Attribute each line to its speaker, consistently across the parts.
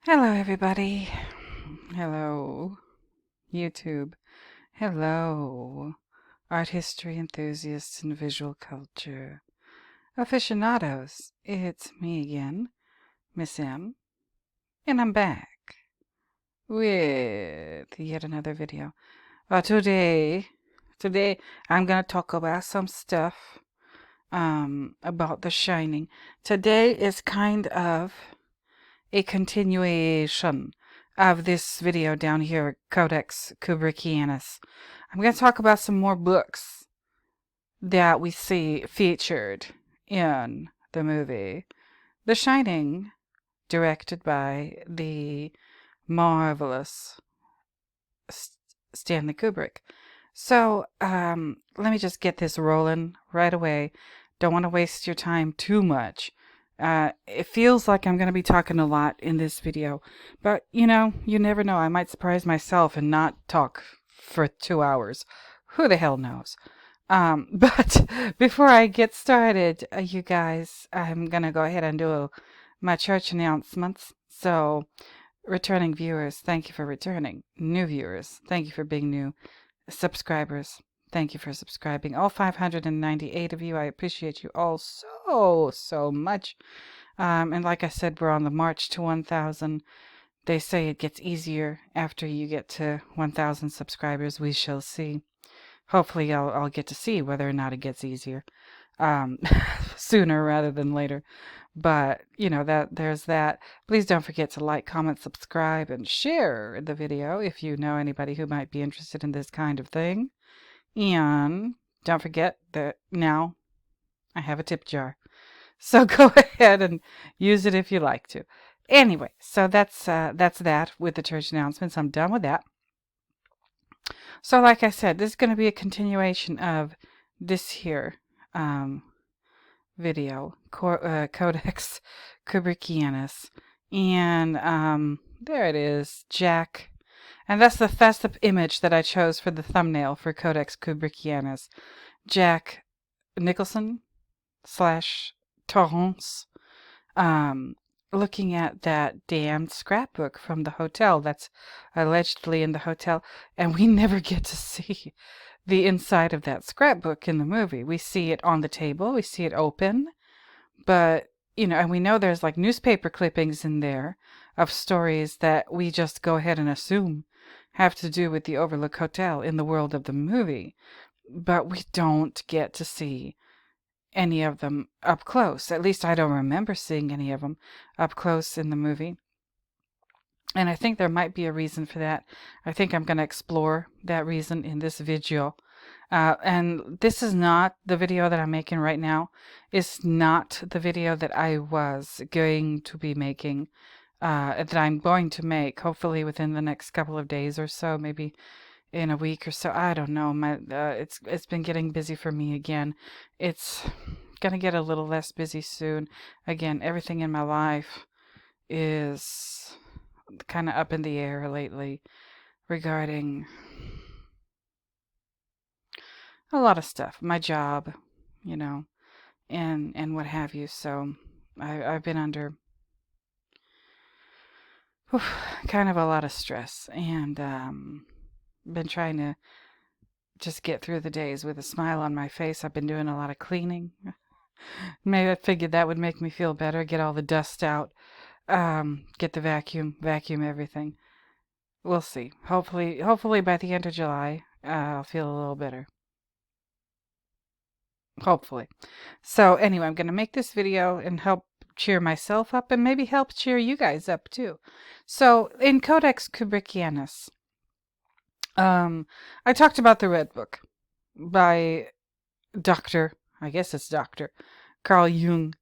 Speaker 1: Hello, everybody. Hello, YouTube. Hello, art history enthusiasts and visual culture aficionados. It's me again, Miss M, and I'm back with yet another video. Today, I'm gonna talk about some stuff about The Shining. Today is kind of a continuation of this video down here, Codex Kubrickianus. I'm going to talk about some more books that we see featured in the movie The Shining, directed by the marvelous Stanley Kubrick. So, let me just get this rolling right away. Don't want to waste your time too much. It feels like I'm going to be talking a lot in this video, but you never know. I might surprise myself and not talk for 2 hours. Who the hell knows? But before I get started, you guys, I'm going to go ahead and do my church announcements. So, returning viewers, thank you for returning. New viewers, thank you for being new. Subscribers, thank you for subscribing. All 598 of you, I appreciate you all so much. And like I said, we're on the march to 1,000. They say it gets easier after you get to 1,000 subscribers. We shall see. Hopefully, I'll get to see whether or not it gets easier sooner rather than later. But there's that. Please don't forget to like, comment, subscribe, and share the video if you know anybody who might be interested in this kind of thing. And don't forget that now I have a tip jar. So go ahead and use it if you like to. Anyway, so that's that with the church announcements. I'm done with that. So like I said, this is going to be a continuation of this here video, Codex Kubrickianus. And there it is, Jack. And that's the image that I chose for the thumbnail for Codex Kubrickianus. Jack Nicholson / Torrance, looking at that damned scrapbook from the hotel that's allegedly in the hotel. And we never get to see the inside of that scrapbook in the movie. We see it on the table, we see it open, but and we know there's like newspaper clippings in there of stories that we just go ahead and assume have to do with the Overlook Hotel in the world of the movie, but we don't get to see any of them up close. At least I don't remember seeing any of them up close in the movie. And I think there might be a reason for that. I think I'm going to explore that reason in this video. And this is not the video that I'm making right now. It's not the video that I was going to be making, that I'm going to make, hopefully within the next couple of days or so, maybe in a week or so. I don't know. It's been getting busy for me again. It's gonna get a little less busy soon. Again, everything in my life is kind of up in the air lately regarding a lot of stuff, my job, and what have you. So I've been under kind of a lot of stress, and been trying to just get through the days with a smile on my face. I've been doing a lot of cleaning. Maybe I figured that would make me feel better, get all the dust out, get the vacuum everything. We'll see. Hopefully by the end of July, I'll feel a little better. Hopefully. So anyway, I'm going to make this video and help cheer myself up and maybe help cheer you guys up too. So in Codex Kubrickianus, I talked about the Red Book by Dr. Carl Jung.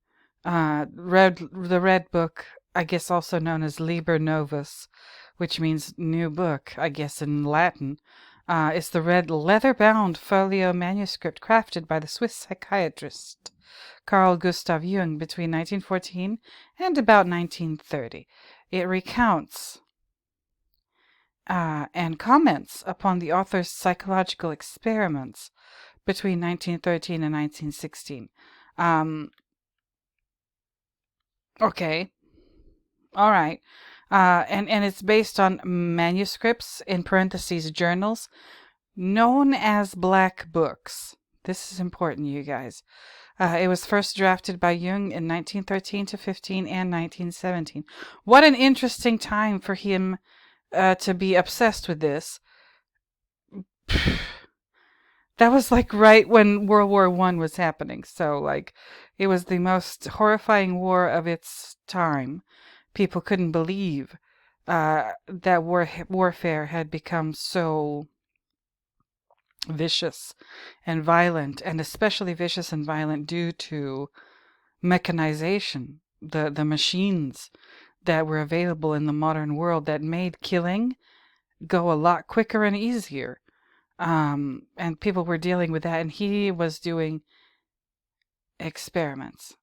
Speaker 1: The Red Book, I guess also known as Liber Novus, which means new book, I guess in Latin. It's the red leather-bound folio manuscript crafted by the Swiss psychiatrist Carl Gustav Jung between 1914 and about 1930. It recounts and comments upon the author's psychological experiments between 1913 and 1916. Okay. All right. And it's based on manuscripts, in parentheses, journals, known as black books. This is important, you guys. It was first drafted by Jung in 1913 to 15 and 1917. What an interesting time for him to be obsessed with this. That was like right when World War I was happening. So like it was the most horrifying war of its time. People couldn't believe that warfare had become so vicious and violent, and especially vicious and violent due to mechanization, the machines that were available in the modern world that made killing go a lot quicker and easier. And people were dealing with that, and he was doing experiments.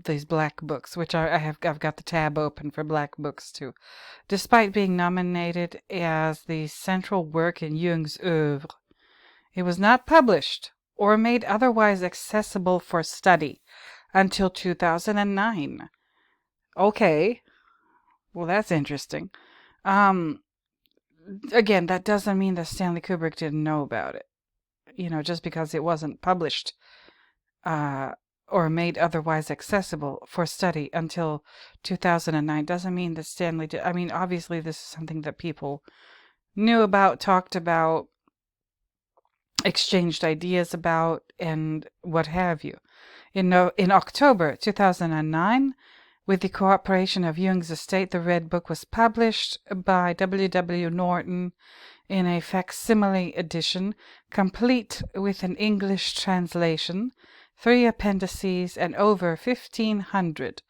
Speaker 1: These black books, which I've got the tab open for black books too. Despite being nominated as the central work in Jung's oeuvre, it was not published or made otherwise accessible for study until 2009. Okay, well that's interesting. Again, that doesn't mean that Stanley Kubrick didn't know about it. Just because it wasn't published or made otherwise accessible for study until 2009 doesn't mean that Stanley did. I mean, obviously this is something that people knew about, talked about, exchanged ideas about, and what have you. In October 2009, with the cooperation of Jung's estate, the Red Book was published by W. Norton in a facsimile edition, complete with an English translation, 3 appendices, and over 1,500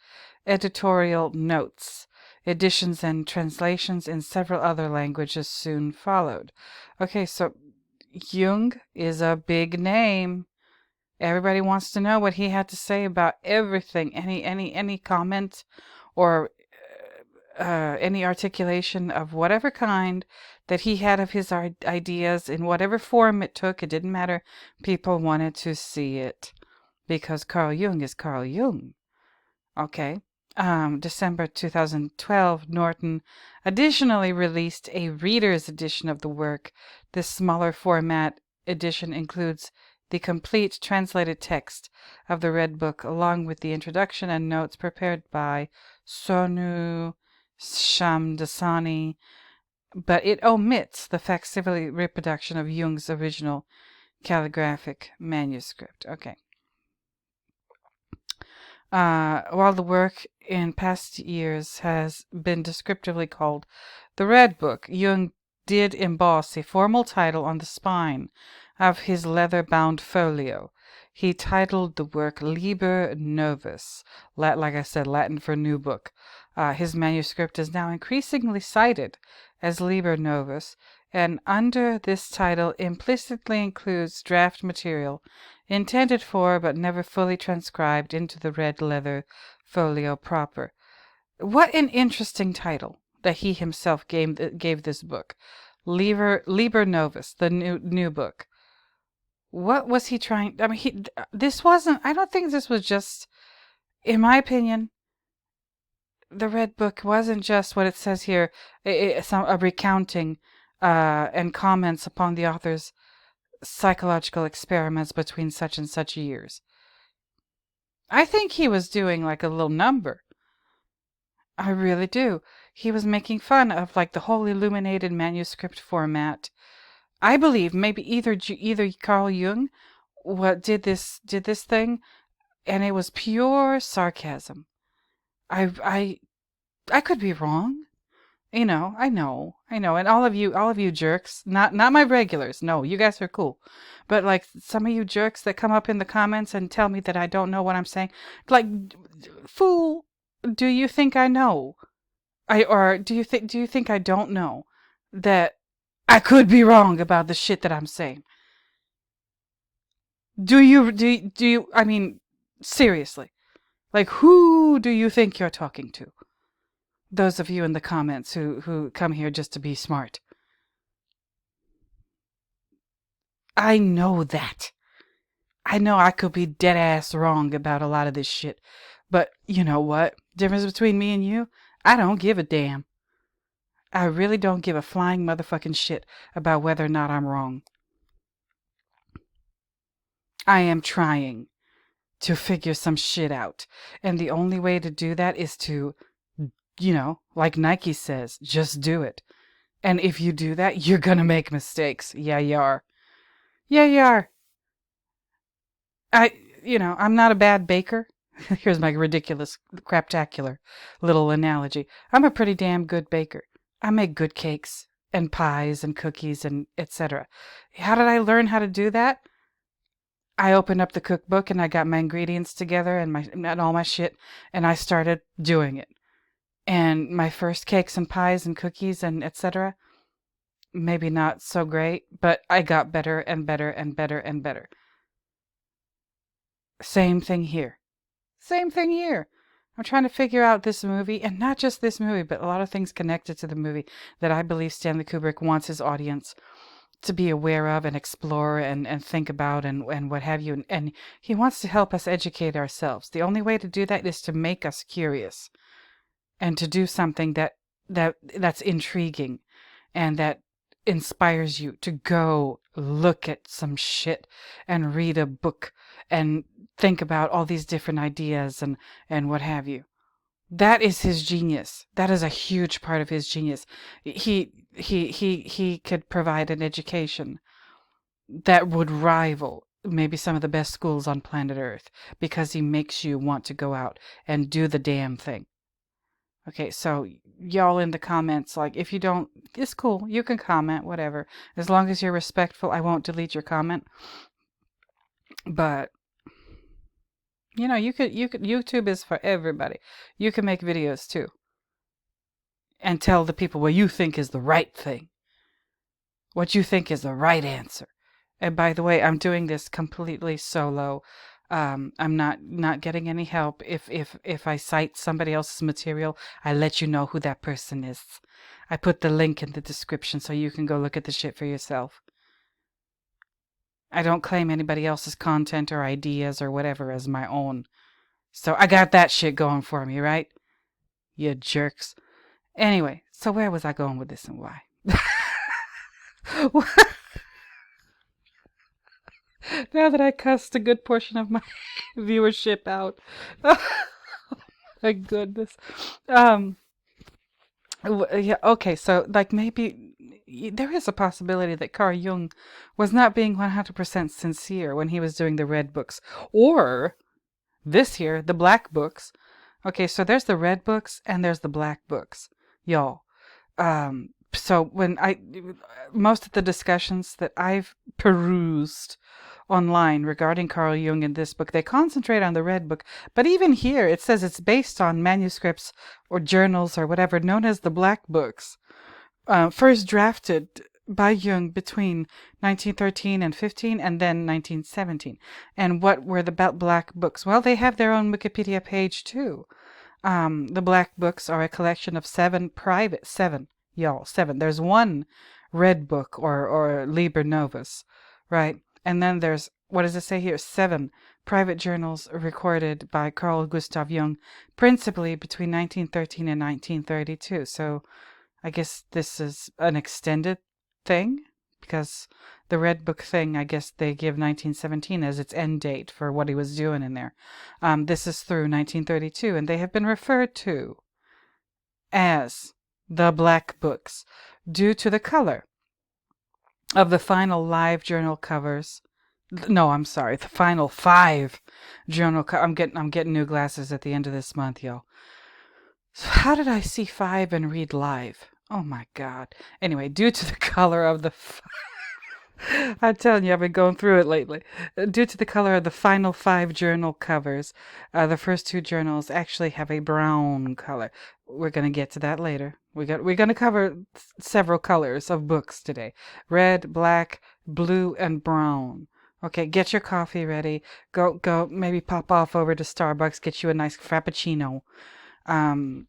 Speaker 1: editorial notes. Editions and translations in several other languages soon followed. Okay, so Jung is a big name. Everybody wants to know what he had to say about everything. Any comment or any articulation of whatever kind that he had of his ideas in whatever form it took. It didn't matter. People wanted to see it because Carl Jung is Carl Jung. Okay. December 2012, Norton additionally released a reader's edition of the work. This smaller format edition includes the complete translated text of the Red Book, along with the introduction and notes prepared by Sonu Shamdasani, but it omits the facsimile reproduction of Jung's original calligraphic manuscript. Okay. While the work in past years has been descriptively called the Red Book, Jung did emboss a formal title on the spine of his leather-bound folio. He titled the work Liber Novus, like I said, Latin for new book. His manuscript is now increasingly cited as Liber Novus, and under this title implicitly includes draft material intended for but never fully transcribed into the red leather folio proper. What an interesting title that he himself gave this book. Liber Novus, the new book. What was he trying? I mean, this wasn't. I don't think this was just. In my opinion, the Red Book wasn't just what it says here. A recounting and comments upon the author's psychological experiments between such and such years. I think he was doing like a little number. I really do. He was making fun of like the whole illuminated manuscript format. I believe maybe either Carl Jung did this thing, and it was pure sarcasm. I could be wrong. I know. And all of you jerks, not my regulars. No, you guys are cool. But like some of you jerks that come up in the comments and tell me that I don't know what I'm saying. Like, fool, do you think I know? Do you think I don't know that I could be wrong about the shit that I'm saying? Do you I mean, seriously. Like, who do you think you're talking to? Those of you in the comments who come here just to be smart. I know that. I know I could be dead ass wrong about a lot of this shit. But you know what? Difference between me and you? I don't give a damn. I really don't give a flying motherfucking shit about whether or not I'm wrong. I am trying to figure some shit out. And the only way to do that is to, like Nike says, just do it. And if you do that, you're gonna make mistakes. Yeah, you are. Yeah, you are. I'm not a bad baker. Here's my ridiculous, craptacular little analogy. I'm a pretty damn good baker. I make good cakes and pies and cookies and etc. How did I learn how to do that? I opened up the cookbook and I got my ingredients together and all my shit, and I started doing it. And my first cakes and pies and cookies and etc. maybe not so great, but I got better and better and better and better. Same thing here. Same thing here. I'm trying to figure out this movie, and not just this movie, but a lot of things connected to the movie that I believe Stanley Kubrick wants his audience to be aware of and explore and think about and what have you. And he wants to help us educate ourselves. The only way to do that is to make us curious and to do something that's intriguing and that inspires you to go look at some shit and read a book and think about all these different ideas and what have you. That is his genius. That is a huge part of his genius. He could provide an education that would rival maybe some of the best schools on planet Earth because he makes you want to go out and do the damn thing. Okay, so y'all in the comments, like, if you don't, it's cool. You can comment, whatever. As long as you're respectful, I won't delete your comment. But you could YouTube is for everybody. You can make videos too. And tell the people what you think is the right thing. What you think is the right answer. And by the way, I'm doing this completely solo. I'm not getting any help. If I cite somebody else's material, I let you know who that person is. I put the link in the description so you can go look at the shit for yourself. I don't claim anybody else's content or ideas or whatever as my own. So I got that shit going for me, right? You jerks. Anyway, so where was I going with this and why? Now that I cussed a good portion of my viewership out. Oh my goodness. Yeah, okay, so like maybe there is a possibility that Carl Jung was not being 100% sincere when he was doing the red books. Or this here, the black books. Okay, so there's the red books and there's the black books, y'all. So when most of the discussions that I've perused online regarding Carl Jung in this book, they concentrate on the red book. But even here, it says it's based on manuscripts or journals or whatever known as the black books, first drafted by Jung between 1913 and 15 and then 1917. And what were the black books? Well, they have their own Wikipedia page too. The black books are a collection of seven. There's one red book or Liber Novus, right? And then there's, what does it say here? 7 private journals recorded by Carl Gustav Jung, principally between 1913 and 1932. So I guess this is an extended thing, because the red book thing, I guess they give 1917 as its end date for what he was doing in there. This is through 1932, and they have been referred to as the black books due to the color of the final live journal covers. No, I'm sorry, the final 5 journal I'm getting new glasses at the end of this month, y'all. So how did I see 5 and read live? Oh my god. Anyway, due to the color of the I'm telling you, I've been going through it lately. Due to the color of the final 5 journal covers, the first 2 journals actually have a brown color. We're going to get to that later. We're going to cover several colors of books today. Red, black, blue, and brown. Okay, get your coffee ready. Go, maybe pop off over to Starbucks, get you a nice frappuccino. I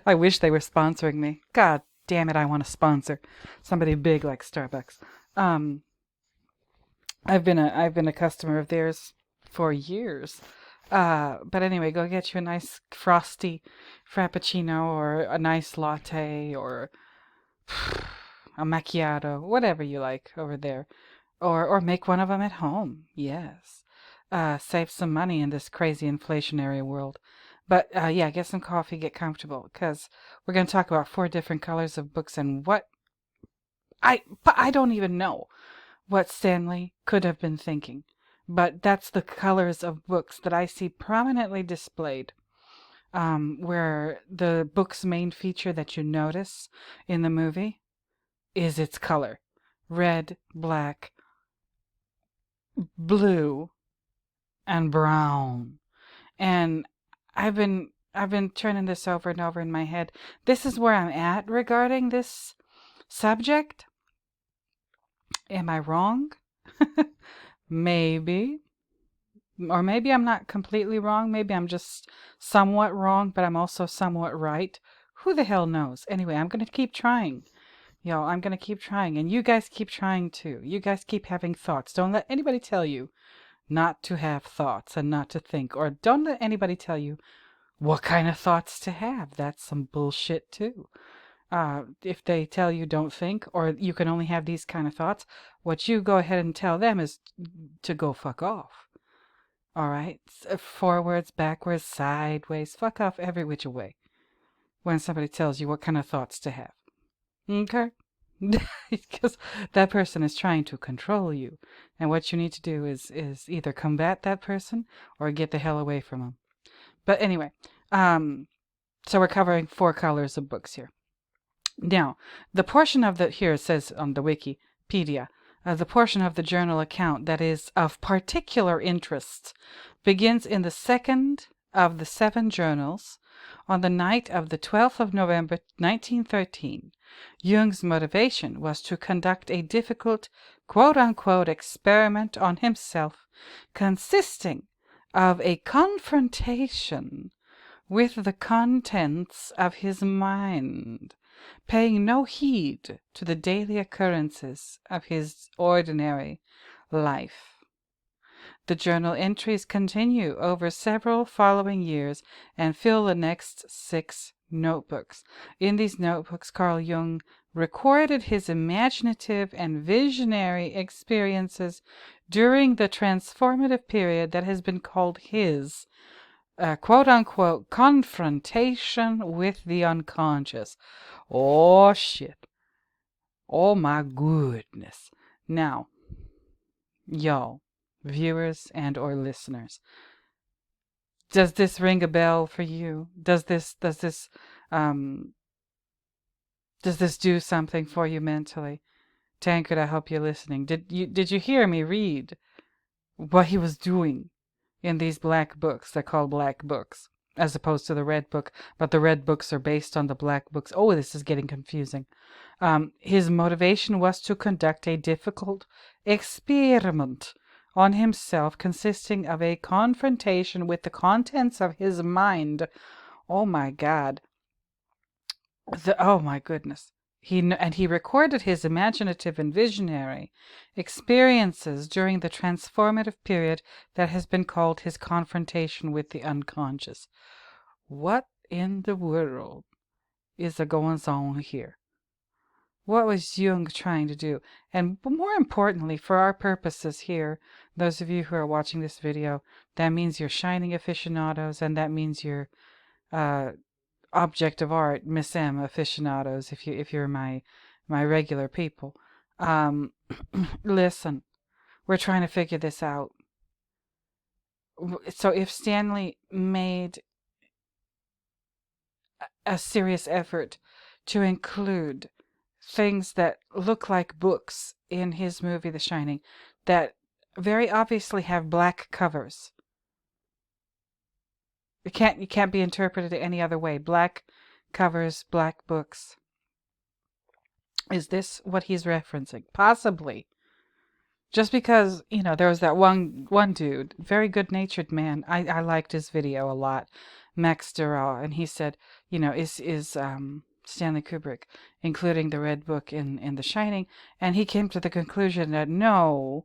Speaker 1: wish they were sponsoring me. God damn it, I want to sponsor somebody big like Starbucks. I've been a customer of theirs for years. But anyway, go get you a nice frosty frappuccino or a nice latte or a macchiato, whatever you like over there. Or make one of them at home. Yes. Save some money in this crazy inflationary world. But yeah, get some coffee, get comfortable, because we're going to talk about 4 different colors of books and I don't even know what Stanley could have been thinking. But that's the colors of books that I see prominently displayed, where the book's main feature that you notice in the movie is its color. Red, black, blue, and brown. And I've been turning this over and over in my head. This is where I'm at regarding this subject. Am I wrong? Maybe. Or maybe I'm not completely wrong. Maybe I'm just somewhat wrong, but I'm also somewhat right. Who the hell knows? Anyway, I'm going to keep trying. I'm going to keep trying. And you guys keep trying too. You guys keep having thoughts. Don't let anybody tell you not to have thoughts and not to think. Or don't let anybody tell you what kind of thoughts to have. That's some bullshit too. If they tell you don't think, or you can only have these kind of thoughts, what you go ahead and tell them is to go fuck off. All right? Forwards, backwards, sideways, fuck off every which way when somebody tells you what kind of thoughts to have. Okay? Because that person is trying to control you. And what you need to do is either combat that person or get the hell away from them. But anyway, so we're covering 4 colors of books here. Now, the portion of here it says on the Wikipedia, the portion of the journal account that is of particular interest begins in the second of the 7 journals on the night of the 12th of November 1913. Jung's motivation was to conduct a difficult, quote-unquote, experiment on himself, consisting of a confrontation with the contents of his mind, paying no heed to the daily occurrences of his ordinary life. The journal entries continue over several following years and fill the next 6 notebooks. In these notebooks, Carl Jung recorded his imaginative and visionary experiences during the transformative period that has been called his quote-unquote confrontation with the unconscious. Oh, shit. Oh, my goodness. Now, y'all, viewers and or listeners, does this ring a bell for you? Does this do something for you mentally? Tankard, I hope you're listening. Did you hear me read what he was doing in these black books? They're called black books, as opposed to the red book, but the red books are based on the black books. Oh, this is getting confusing. His motivation was to conduct a difficult experiment on himself, consisting of a confrontation with the contents of his mind. Oh my God. Oh my goodness. He recorded his imaginative and visionary experiences during the transformative period that has been called his confrontation with the unconscious. What in the world is going on here? What was Jung trying to do? And more importantly, for our purposes here, those of you who are watching this video, that means you're shining aficionados, and that means you're object of art, Miss M aficionados, if you're my regular people. Listen, we're trying to figure this out. So if Stanley made a serious effort to include things that look like books in his movie The Shining that very obviously have black covers. It can't be interpreted any other way. Black covers, black books. Is this what he's referencing? Possibly. Just because, there was that one dude, very good-natured man. I liked his video a lot, Max Durrell, and he said, is Stanley Kubrick including the Red Book in The Shining? And he came to the conclusion that no,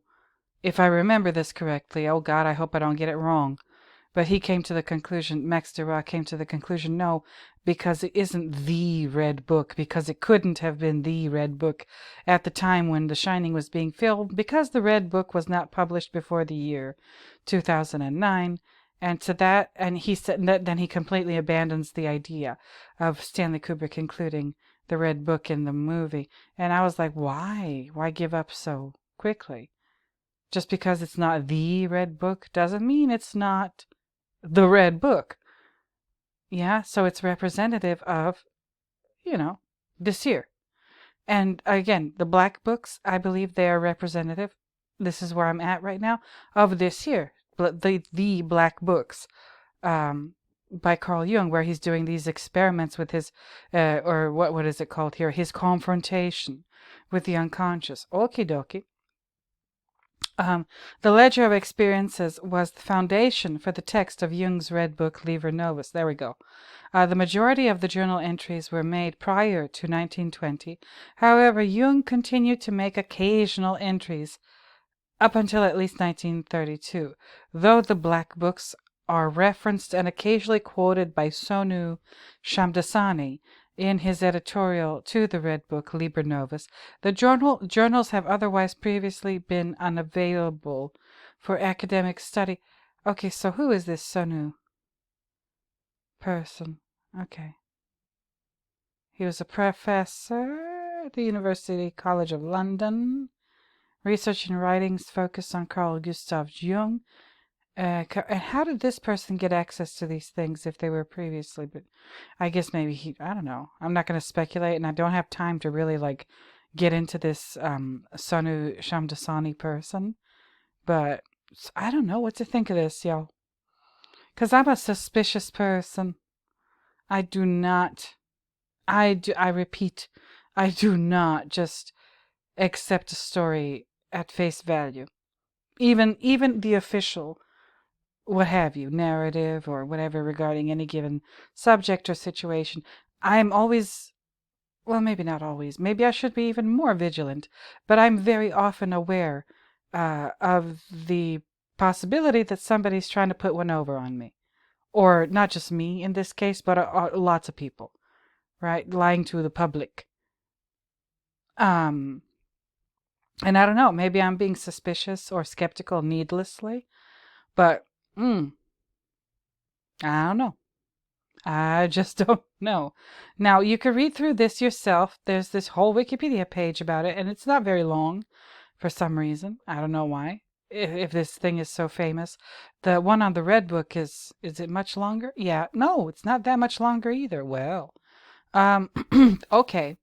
Speaker 1: if I remember this correctly, oh God, I hope I don't get it wrong, But he came to the conclusion, Max de Ra came to the conclusion, no, because it isn't the Red Book, because it couldn't have been the Red Book at the time when The Shining was being filmed, because the Red Book was not published before the year 2009. And to that, and he said that then he completely abandons the idea of Stanley Kubrick including the Red Book in the movie. And I was like, why? Why give up so quickly? Just because it's not the Red Book doesn't mean it's not the Red Book. Yeah, so it's representative of, this year. And again, the Black Books, I believe they are representative. This is where I'm at right now, of this year. The Black Books by Carl Jung, where he's doing these experiments with his, or what is it called here? His confrontation with the unconscious. Okie dokie. The Ledger of Experiences was the foundation for the text of Jung's Red Book, Liber Novus. There we go. The majority of the journal entries were made prior to 1920. However, Jung continued to make occasional entries up until at least 1932, though the Black Books are referenced and occasionally quoted by Sonu Shamdasani in his editorial to the Red Book, Liber Novus. The journals have otherwise previously been unavailable for academic study. Okay, so who is this Sonu person? Okay. He was a professor at the University College of London. Research and writings focused on Carl Gustav Jung. And how did this person get access to these things if they were previously? But I guess maybe I don't know. I'm not going to speculate, and I don't have time to really get into this Sonu Shamdasani person. But I don't know what to think of this, y'all. Because I'm a suspicious person. I repeat, I do not just accept a story at face value. Even the official, what have you, narrative or whatever regarding any given subject or situation, I'm always, well, maybe not always, maybe I should be even more vigilant, but I'm very often aware of the possibility that somebody's trying to put one over on me. Or not just me in this case, but lots of people, right? Lying to the public. And I don't know, maybe I'm being suspicious or skeptical needlessly, but I don't know. I just don't know. Now, you can read through this yourself. There's this whole Wikipedia page about it, and it's not very long for some reason. I don't know why. If this thing is so famous. The one on the Red Book is it much longer? Yeah, no, it's not that much longer either. Well, okay.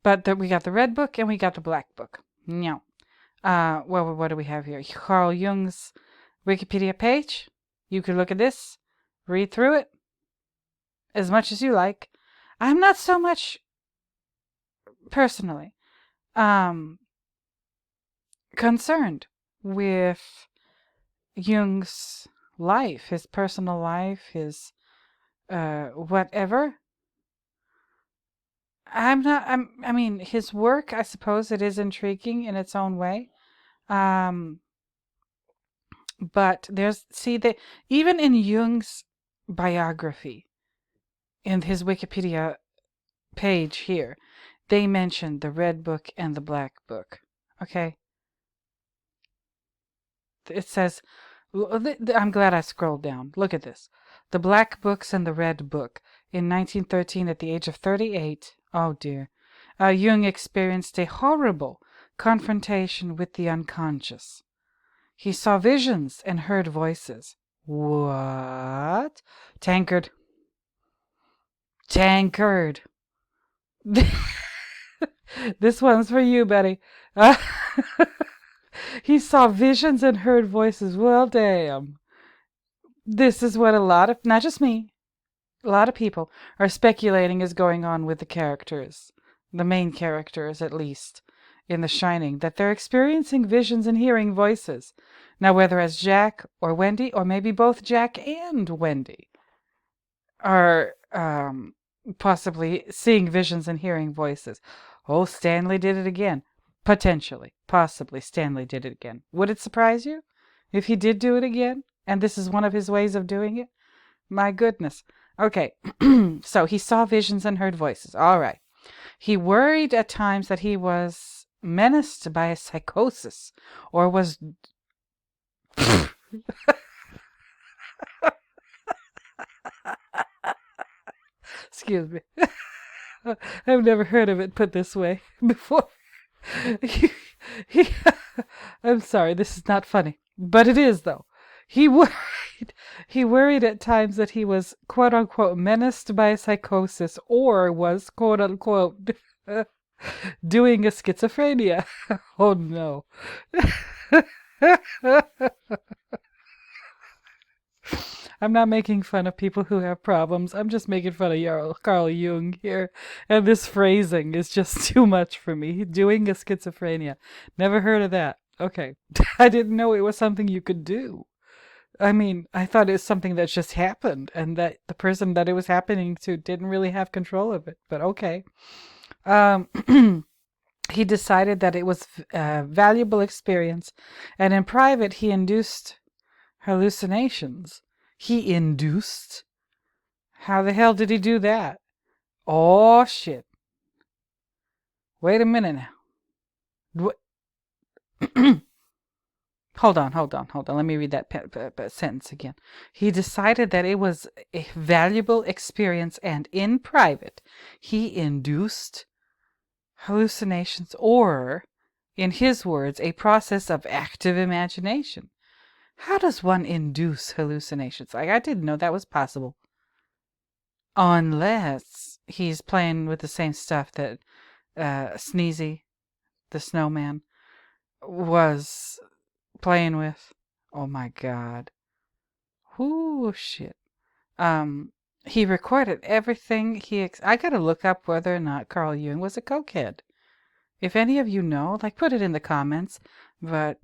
Speaker 1: But we got the Red Book and we got the Black Book. No. Well, what do we have here? Carl Jung's Wikipedia page. You could look at this, read through it as much as you like. I'm not so much, personally, concerned with Jung's life, his personal life, his whatever. I mean, his work, I suppose it is intriguing in its own way. But even in Jung's biography, in his Wikipedia page here, they mention the Red Book and the Black Book. Okay? It says, I'm glad I scrolled down. Look at this. The Black Books and the Red Book. In 1913, at the age of 38, oh dear, Jung experienced a horrible confrontation with the unconscious. He saw visions and heard voices. What? Tankard. This one's for you, Betty. He saw visions and heard voices. Well, damn. This is what a lot of, not just me, a lot of people are speculating is going on with the characters, the main characters at least, in The Shining, that they're experiencing visions and hearing voices. Now, whether as Jack or Wendy, or maybe both Jack and Wendy, are possibly seeing visions and hearing voices. Oh, Stanley did it again. Potentially, possibly, Stanley did it again. Would it surprise you if he did do it again? And this is one of his ways of doing it? My goodness. Okay, so he saw visions and heard voices. All right. He worried at times that he was menaced by a psychosis or was. Excuse me. I've never heard of it put this way before. he, he, I'm sorry, this is not funny, but it is though. He worried, he worried at times that he was quote unquote menaced by psychosis or was quote unquote doing a schizophrenia. Oh no. I'm not making fun of people who have problems. I'm just making fun of Carl Jung here. And this phrasing is just too much for me. Doing a schizophrenia. Never heard of that. Okay. I didn't know it was something you could do. I mean, I thought it was something that just happened and that the person that it was happening to didn't really have control of it. But okay. He decided that it was a valuable experience. And in private, he induced hallucinations. He induced? How the hell did he do that? Oh, shit. Wait a minute now. Hold on. Let me read that sentence again. He decided that it was a valuable experience and in private, he induced hallucinations or, in his words, a process of active imagination. How does one induce hallucinations? I didn't know that was possible. Unless he's playing with the same stuff that Sneezy, the snowman, was playing with. Oh my god. Whoo, shit. He recorded everything I gotta look up whether or not Carl Jung was a cokehead. If any of you know, put it in the comments. But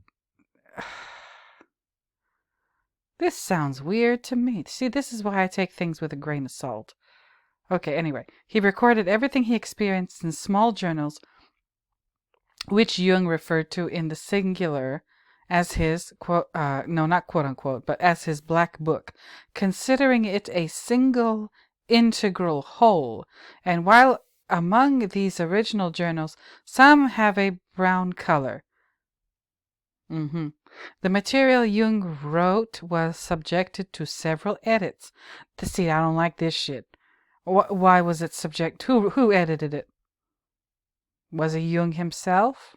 Speaker 1: this sounds weird to me. See, this is why I take things with a grain of salt. Okay, anyway, he recorded everything he experienced in small journals, which Jung referred to in the singular as his, not quote unquote, but as his black book, considering it a single integral whole. And while among these original journals, some have a brown color. The material Jung wrote was subjected to several edits. See, I don't like this shit. Why was it subject? Who edited it? Was it Jung himself?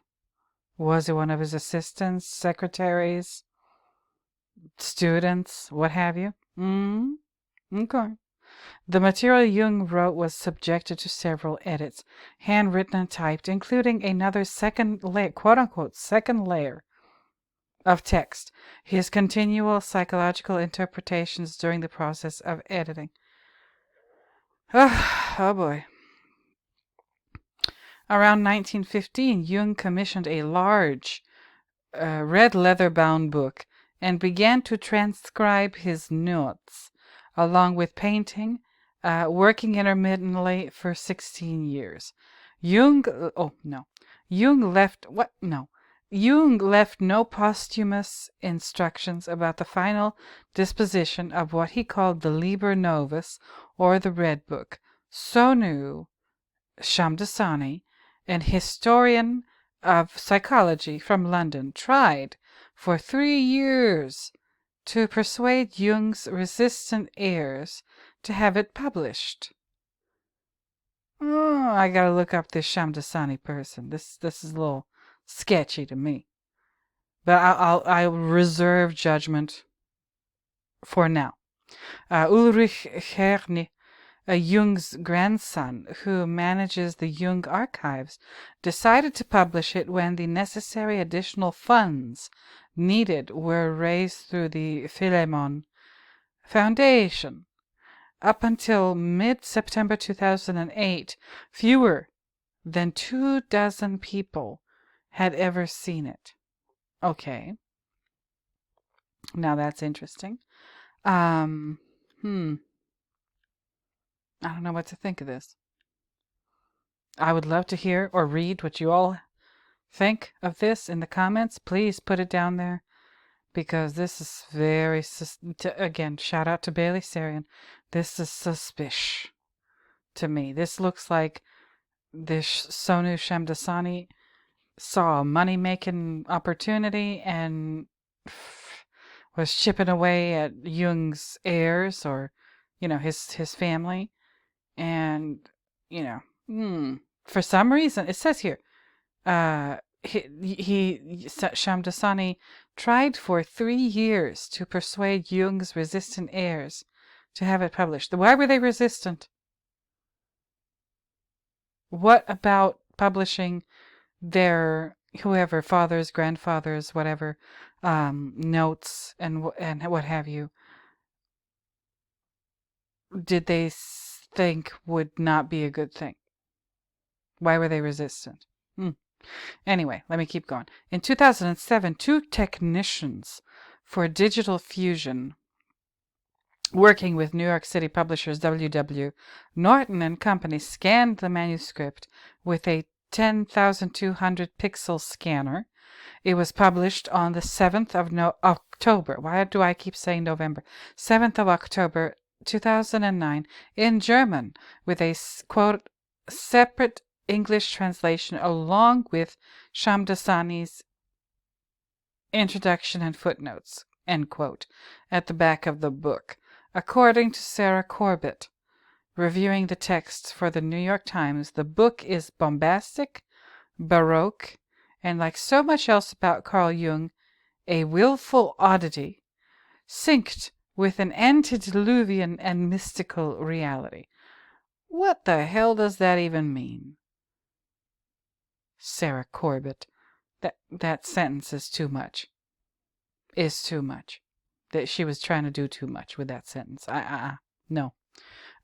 Speaker 1: Was it one of his assistants, secretaries, students, what have you? Okay. The material Jung wrote was subjected to several edits, handwritten and typed, including another second layer, quote unquote, second layer of text, his continual psychological interpretations during the process of editing. Oh boy. Around 1915, Jung commissioned a large red leather-bound book and began to transcribe his notes, along with painting, working intermittently for 16 years. Jung left no posthumous instructions about the final disposition of what he called the Liber Novus, or the Red Book. So knew Shamdasani, an historian of psychology from London, tried for 3 years to persuade Jung's resistant heirs to have it published. Oh, I gotta look up this Shamdasani person. This is a little sketchy to me. But I'll reserve judgment for now. Ulrich Herne, Jung's grandson, who manages the Jung Archives, decided to publish it when the necessary additional funds needed were raised through the Philemon Foundation. Up until mid-September 2008, fewer than 24 people had ever seen it. Okay. Now that's interesting. I don't know what to think of this. I would love to hear or read what you all think of this in the comments. Please put it down there. because this is very, again, shout out to Bailey Sarian. This is suspicious to me. This looks like this Sonu Shamdasani saw a money-making opportunity and was chipping away at Jung's heirs, or, his family. And, for some reason, it says here, Shamdasani tried for 3 years to persuade Jung's resistant heirs to have it published. Why were they resistant? What about publishing their whoever, fathers, grandfathers, whatever, notes and what have you, did they think would not be a good thing? Why were they resistant? Anyway, let me keep going. In 2007, 2 technicians for digital fusion working with New York City publishers W.W. Norton and Company scanned the manuscript with a 10,200 pixel scanner. It was published on the 7th of October. Why do I keep saying November? 7th of October 2009 in German with a, quote, separate English translation along with Shamdasani's introduction and footnotes, end quote, at the back of the book. According to Sarah Corbett, reviewing the text for the New York Times, the book is bombastic, baroque, and like so much else about Carl Jung, a willful oddity, synced with an antediluvian and mystical reality. What the hell does that even mean? Sarah Corbett, that sentence is too much. Is too much. That she was trying to do too much with that sentence. No.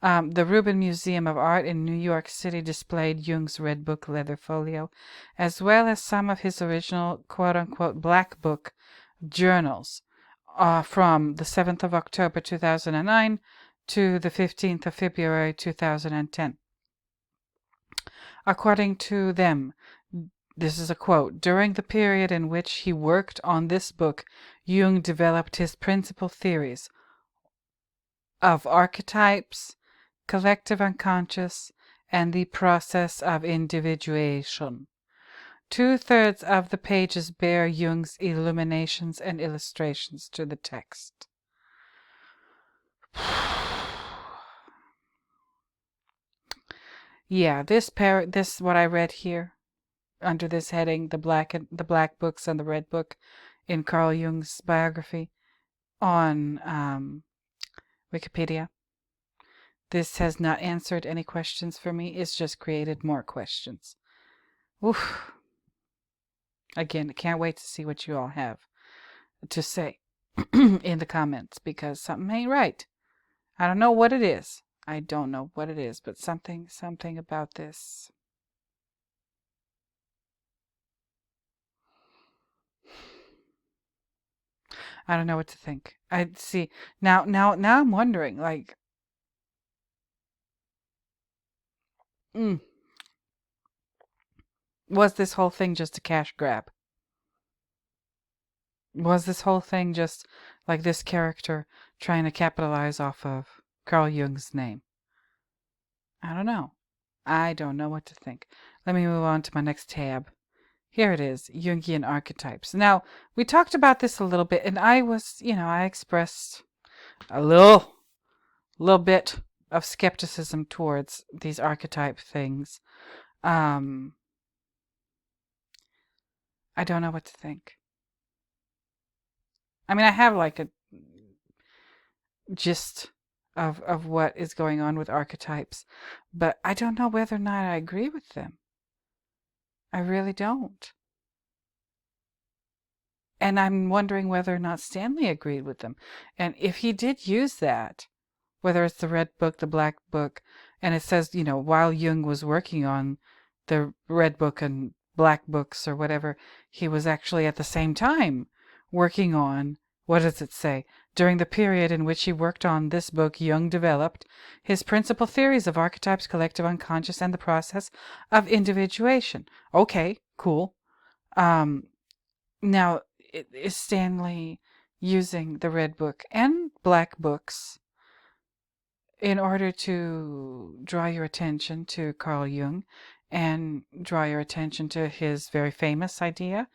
Speaker 1: The Rubin Museum of Art in New York City displayed Jung's Red Book leather folio, as well as some of his original quote-unquote Black Book journals from the 7th of October 2009 to the 15th of February 2010. According to them, this is a quote, during the period in which he worked on this book, Jung developed his principal theories of archetypes, collective unconscious, and the process of individuation. 2/3 of the pages bear Jung's illuminations and illustrations to the text. Yeah, this what I read here under this heading, the black books and the red book in Carl Jung's biography on Wikipedia. This has not answered any questions for me. It's just created more questions. Oof. Again, I can't wait to see what you all have to say in the comments, because something ain't right. I don't know what it is. I don't know what it is, but something about this. I don't know what to think. I see. Now I'm wondering, like, was this whole thing just a cash grab? Was this whole thing just like this character trying to capitalize off of Carl Jung's name? I don't know. I don't know what to think. Let me move on to my next tab. Here it is, Jungian archetypes. Now, we talked about this a little bit, and I was, I expressed a little bit of skepticism towards these archetype things. I don't know what to think. I mean, I have like a gist of what is going on with archetypes, but I don't know whether or not I agree with them. I really don't. And I'm wondering whether or not Stanley agreed with them. And if he did use that, whether it's the red book, the black book, and it says, while Jung was working on the red book and black books or whatever, he was actually at the same time working on, what does it say? During the period in which he worked on this book, Jung developed his principal theories of archetypes, collective unconscious, and the process of individuation. Okay, cool. Now, is Stanley using the red book and black books in order to draw your attention to Carl Jung and draw your attention to his very famous idea.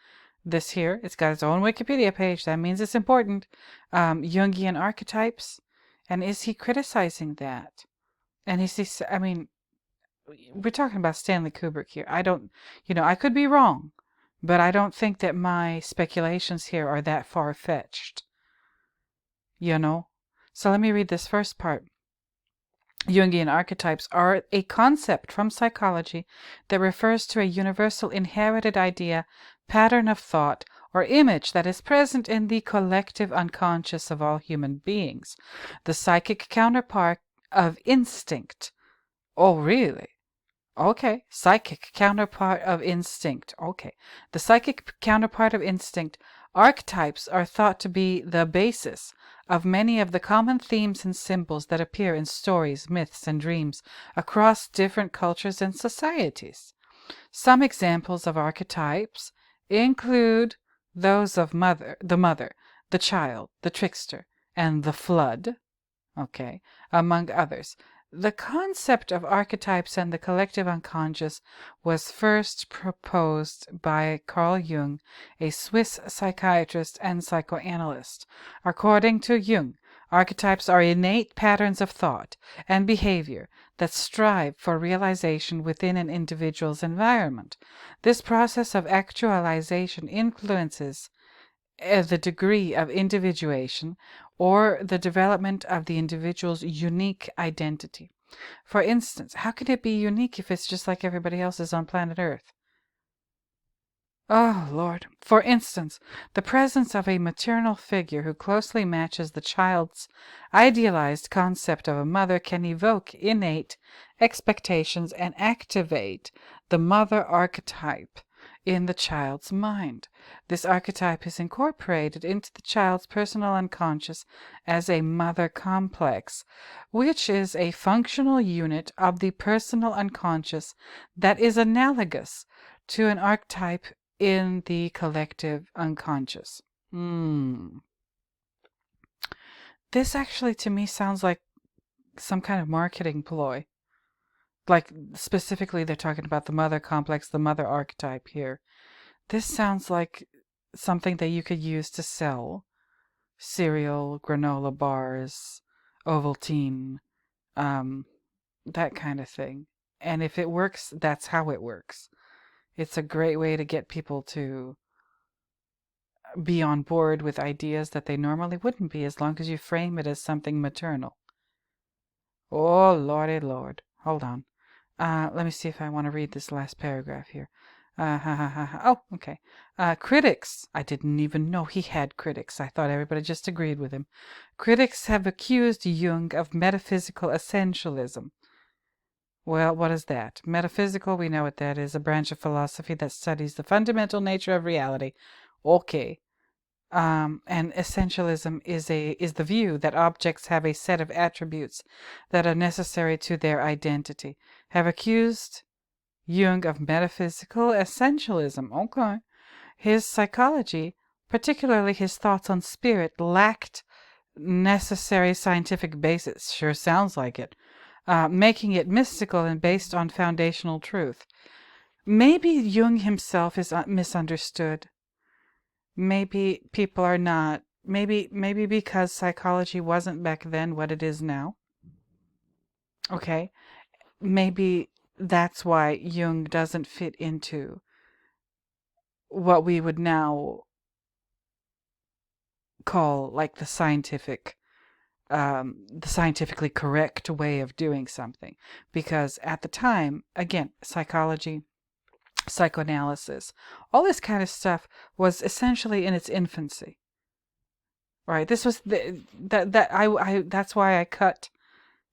Speaker 1: This here, it's got its own Wikipedia page. That means it's important. Jungian archetypes. And is he criticizing that? And is he, I mean, we're talking about Stanley Kubrick here. I don't, I could be wrong, but I don't think that my speculations here are that far-fetched. So let me read this first part. Jungian archetypes are a concept from psychology that refers to a universal inherited idea, pattern of thought, or image that is present in the collective unconscious of all human beings. The psychic counterpart of instinct. Oh, really? Okay. Psychic counterpart of instinct. Okay. The psychic counterpart of instinct. Archetypes are thought to be the basis of many of the common themes and symbols that appear in stories, myths, and dreams across different cultures and societies. Some examples of archetypes include those of the mother, the child, the trickster, and the flood, okay, among others. The concept of archetypes and the collective unconscious was first proposed by Carl Jung, a Swiss psychiatrist and psychoanalyst. According to Jung, archetypes are innate patterns of thought and behavior that strive for realization within an individual's environment. This process of actualization influences the degree of individuation or the development of the individual's unique identity. For instance, how can it be unique if it's just like everybody else's on planet Earth? Oh, Lord. For instance, the presence of a maternal figure who closely matches the child's idealized concept of a mother can evoke innate expectations and activate the mother archetype in the child's mind. This archetype is incorporated into the child's personal unconscious as a mother complex, which is a functional unit of the personal unconscious that is analogous to an archetype in the collective unconscious. This actually to me sounds like some kind of marketing ploy. Like specifically they're talking about the mother complex, the mother archetype here. This sounds like something that you could use to sell cereal, granola bars, Ovaltine, that kind of thing. And if it works, that's how it works. It's a great way to get people to be on board with ideas that they normally wouldn't be, as long as you frame it as something maternal. Oh, Lordy Lord. Hold on. Let me see if I want to read this last paragraph here. Oh, okay. Critics. I didn't even know he had critics. I thought everybody just agreed with him. Critics have accused Jung of metaphysical essentialism. Well, what is that? Metaphysical, we know what that is, a branch of philosophy that studies the fundamental nature of reality. Okay. And essentialism is the view that objects have a set of attributes that are necessary to their identity. Have accused Jung of metaphysical essentialism. Okay. His psychology, particularly his thoughts on spirit, lacked necessary scientific basis. Sure sounds like it. Making it mystical and based on foundational truth. Maybe Jung himself is misunderstood. Maybe people are not. Maybe because psychology wasn't back then what it is now. Okay. Maybe that's why Jung doesn't fit into what we would now call like the scientifically correct way of doing something. Because at the time, again, psychology, psychoanalysis, all this kind of stuff was essentially in its infancy. Right? This was that's why I cut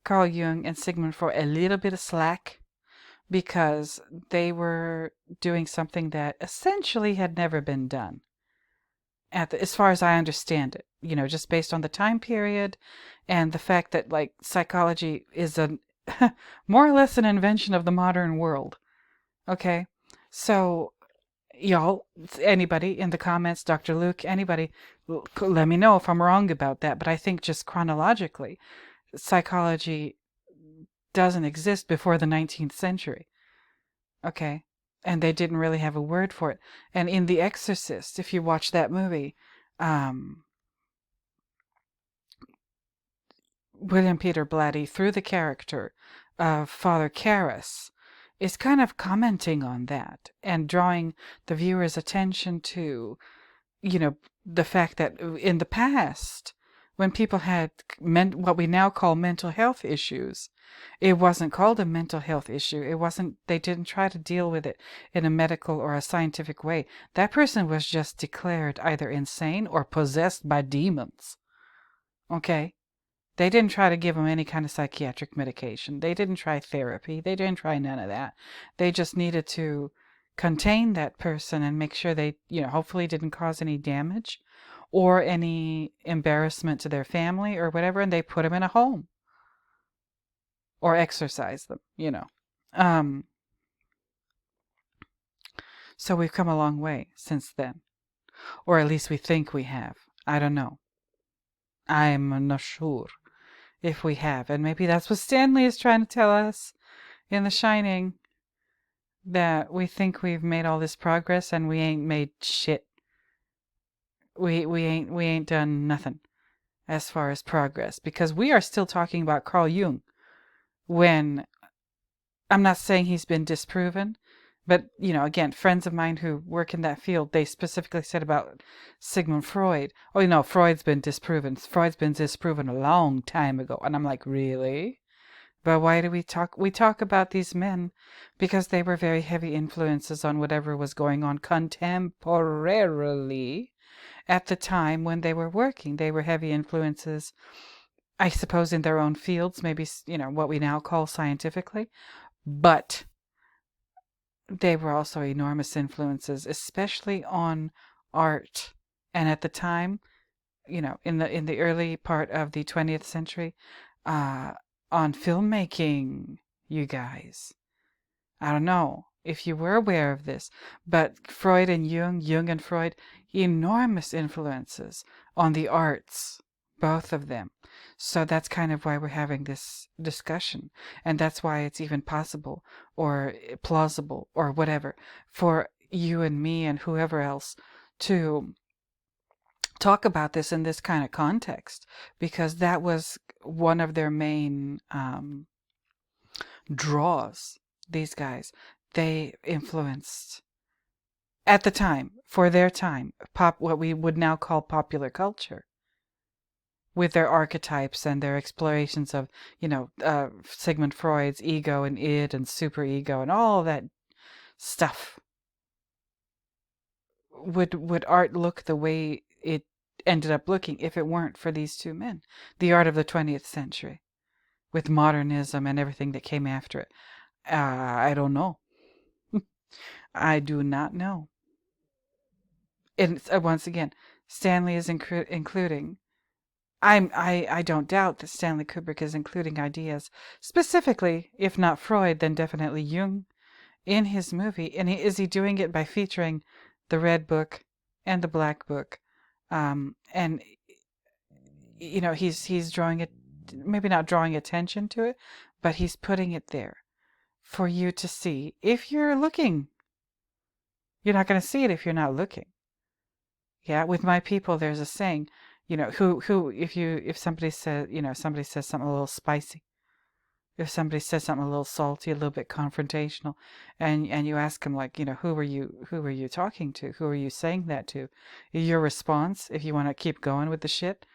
Speaker 1: Carl Jung and Sigmund Freud a little bit of slack, because they were doing something that essentially had never been done. As far as I understand it, just based on the time period and the fact that like psychology is a more or less an invention of the modern world. Okay, so Y'all, anybody in the comments, Dr. Luke, anybody, let me know if I'm wrong about that. But I think just chronologically, psychology doesn't exist before the 19th century. Okay. And they didn't really have a word for it. And in The Exorcist, if you watch that movie, um, William Peter Blatty, through the character of Father Karras, is kind of commenting on that and drawing the viewer's attention to, the fact that in the past, when people had what we now call mental health issues, it wasn't called a mental health issue. They didn't try to deal with it in a medical or a scientific way. That person was just declared either insane or possessed by demons. Okay? They didn't try to give them any kind of psychiatric medication. They didn't try therapy. They didn't try none of that. They just needed to contain that person and make sure they, hopefully didn't cause any damage or any embarrassment to their family or whatever, and they put them in a home or exorcise them. Um, so we've come a long way since then, or at least we think we have. I don't know. I'm not sure if we have, and maybe that's what Stanley is trying to tell us in The Shining, that we think we've made all this progress and we ain't made shit. We ain't done nothing as far as progress, because we are still talking about Carl Jung, when I'm not saying he's been disproven, but again, friends of mine who work in that field, they specifically said about Sigmund Freud, oh, Freud's been disproven. Freud's been disproven a long time ago. And I'm like, really? But why do we talk? We talk about these men because they were very heavy influences on whatever was going on contemporarily at the time when they were working. They were heavy influences, I suppose, in their own fields, maybe, what we now call scientifically. But they were also enormous influences, especially on art. And at the time, in the early part of the 20th century, on filmmaking, you guys. I don't know if you were aware of this, but Freud and Jung and Freud, enormous influences on the arts, both of them. So that's kind of why we're having this discussion. And that's why it's even possible or plausible or whatever for you and me and whoever else to talk about this in this kind of context, because that was one of their main draws. These guys, they influenced, at the time, for their time, what we would now call popular culture, with their archetypes and their explorations of, Sigmund Freud's ego and id and superego and all that stuff. Would art look the way it ended up looking if it weren't for these two men? The art of the 20th century, with modernism and everything that came after it. I don't know. I do not know. And once again, Stanley is including. I don't doubt that Stanley Kubrick is including ideas, specifically, if not Freud, then definitely Jung, in his movie. And is he doing it by featuring the Red Book and the Black Book? And he's drawing it, maybe not drawing attention to it, but he's putting it there for you to see if you're looking. You're not going to see it if you're not looking. Yeah, with my people, there's a saying, if somebody says, somebody says something a little spicy, if somebody says something a little salty, a little bit confrontational, and you ask them, like, who were you talking to? Who are you saying that to? Your response, if you want to keep going with the shit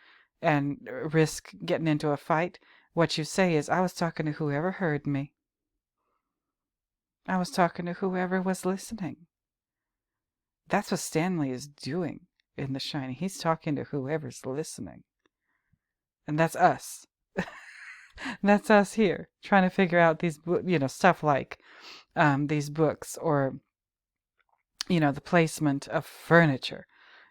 Speaker 1: and risk getting into a fight, what you say is, I was talking to whoever heard me. I was talking to whoever was listening. That's what Stanley is doing in The Shining. He's talking to whoever's listening. And that's us. That's us here, trying to figure out these, stuff like these books, or, the placement of furniture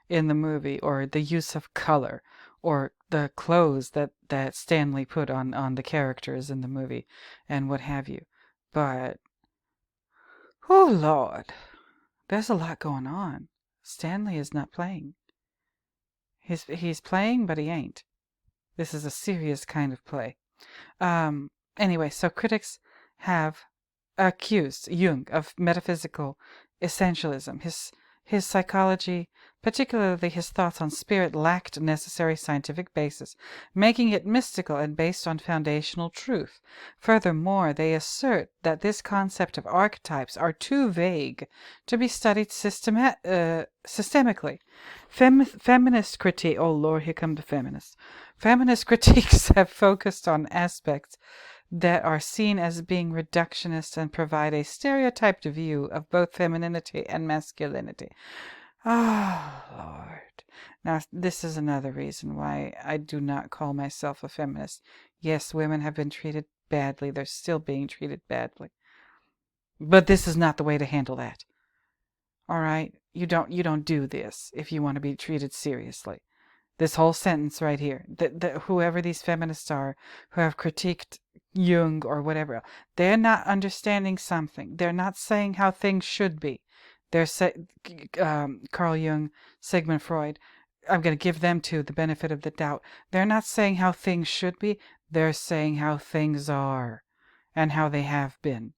Speaker 1: in the movie, or the use of color, or the clothes that Stanley put on the characters in the movie, and what have you. But, oh Lord, There's a lot going on. Stanley is not playing. He's playing, but he ain't. This is a serious kind of play. Anyway, so critics have accused Jung of metaphysical essentialism. His psychology, particularly his thoughts on spirit, lacked necessary scientific basis, making it mystical and based on foundational truth. Furthermore, they assert that this concept of archetypes are too vague to be studied systemically. Feminist critique, oh Lord, here come the feminists. Feminist critiques have focused on aspects that are seen as being reductionist and provide a stereotyped view of both femininity and masculinity. Oh, Lord. Now, this is another reason why I do not call myself a feminist. Yes, women have been treated badly. They're still being treated badly. But this is not the way to handle that. All right? You don't do this if you want to be treated seriously. This whole sentence right here, that whoever these feminists are who have critiqued Jung or whatever, they're not understanding something. They're not saying how things should be. They're Carl Jung, Sigmund Freud, I'm going to give them too the benefit of the doubt. They're not saying how things should be. They're saying how things are and how they have been.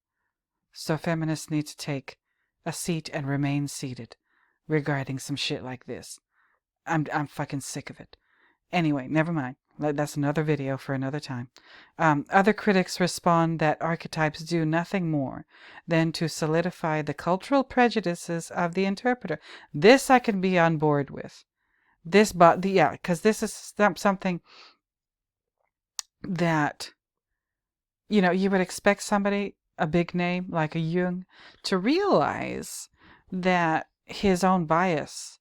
Speaker 1: So feminists need to take a seat and remain seated regarding some shit like this. I'm fucking sick of it. Anyway, never mind. That's another video for another time. Other critics respond that archetypes do nothing more than to solidify the cultural prejudices of the interpreter. This I can be on board with. Because this is something that, you would expect somebody, a big name like a Jung, to realize that his own bias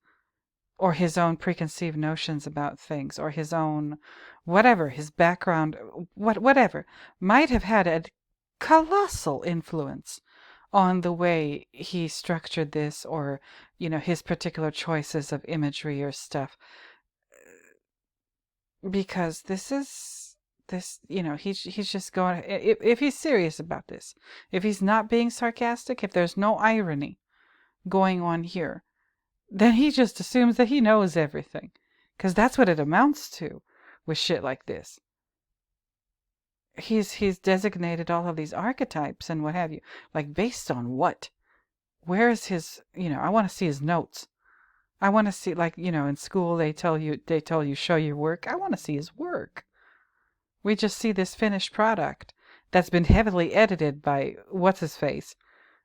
Speaker 1: or his own preconceived notions about things, or his own whatever, his background, whatever, might have had a colossal influence on the way he structured this, or, his particular choices of imagery or stuff. Because he's just going, if he's serious about this, if he's not being sarcastic, if there's no irony going on here, then he just assumes that he knows everything. Because that's what it amounts to with shit like this. He's designated all of these archetypes and what have you. Like, based on what? Where is his, I want to see his notes. I want to see, like, in school they tell you show your work. I want to see his work. We just see this finished product that's been heavily edited by, what's his face?